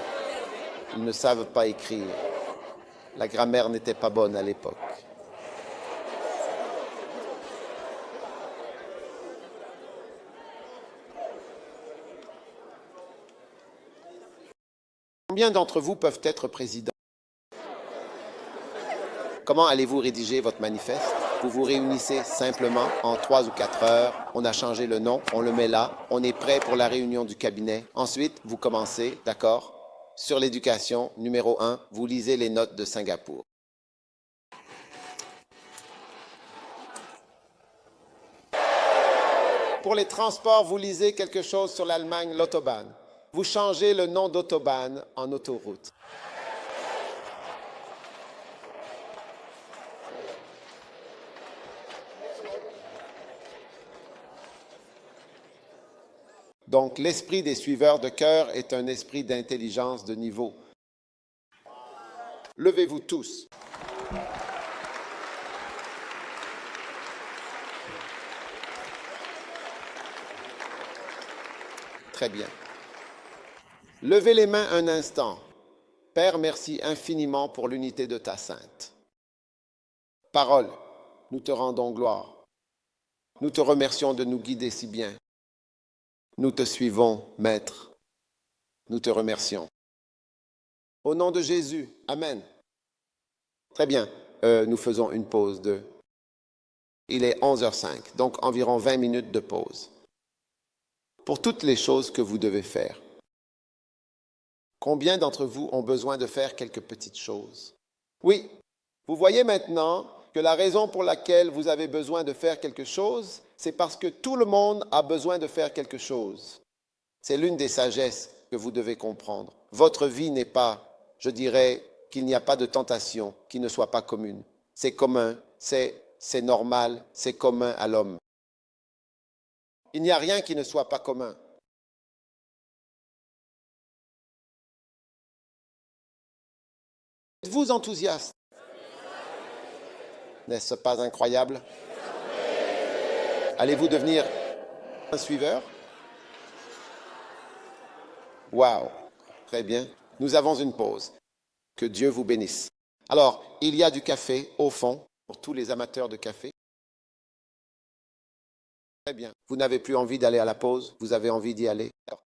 Ils ne savent pas écrire. La grammaire n'était pas bonne à l'époque. Combien d'entre vous peuvent être présidents? Comment allez-vous rédiger votre manifeste? Vous vous réunissez simplement en 3 ou 4 heures. On a changé le nom, on le met là. On est prêt pour la réunion du cabinet. Ensuite, vous commencez, d'accord? Sur l'éducation, numéro 1, vous lisez les notes de Singapour. Pour les transports, vous lisez quelque chose sur l'Allemagne, l'autobahn. Vous changez le nom d'autobahn en autoroute. Donc, l'esprit des suiveurs de cœur est un esprit d'intelligence de niveau. Levez-vous tous. Très bien. Levez les mains un instant. Père, merci infiniment pour l'unité de ta sainte parole. Nous te rendons gloire. Nous te remercions de nous guider si bien. Nous te suivons, Maître. Nous te remercions. Au nom de Jésus, Amen. Très bien, nous faisons une pause de... Il est 11h05, donc environ 20 minutes de pause. Pour toutes les choses que vous devez faire, combien d'entre vous ont besoin de faire quelques petites choses? Oui, vous voyez maintenant que la raison pour laquelle vous avez besoin de faire quelque chose, c'est parce que tout le monde a besoin de faire quelque chose. C'est l'une des sagesses que vous devez comprendre. Votre vie n'est pas, je dirais, qu'il n'y a pas de tentation qui ne soit pas commune. C'est commun, c'est normal, c'est commun à l'homme. Il n'y a rien qui ne soit pas commun. Êtes-vous enthousiaste? N'est-ce pas incroyable? Allez-vous devenir un suiveur? Waouh! Très bien. Nous avons une pause. Que Dieu vous bénisse. Alors, il y a du café au fond pour tous les amateurs de café. Très bien. Vous n'avez plus envie d'aller à la pause? Vous avez envie d'y aller? Alors,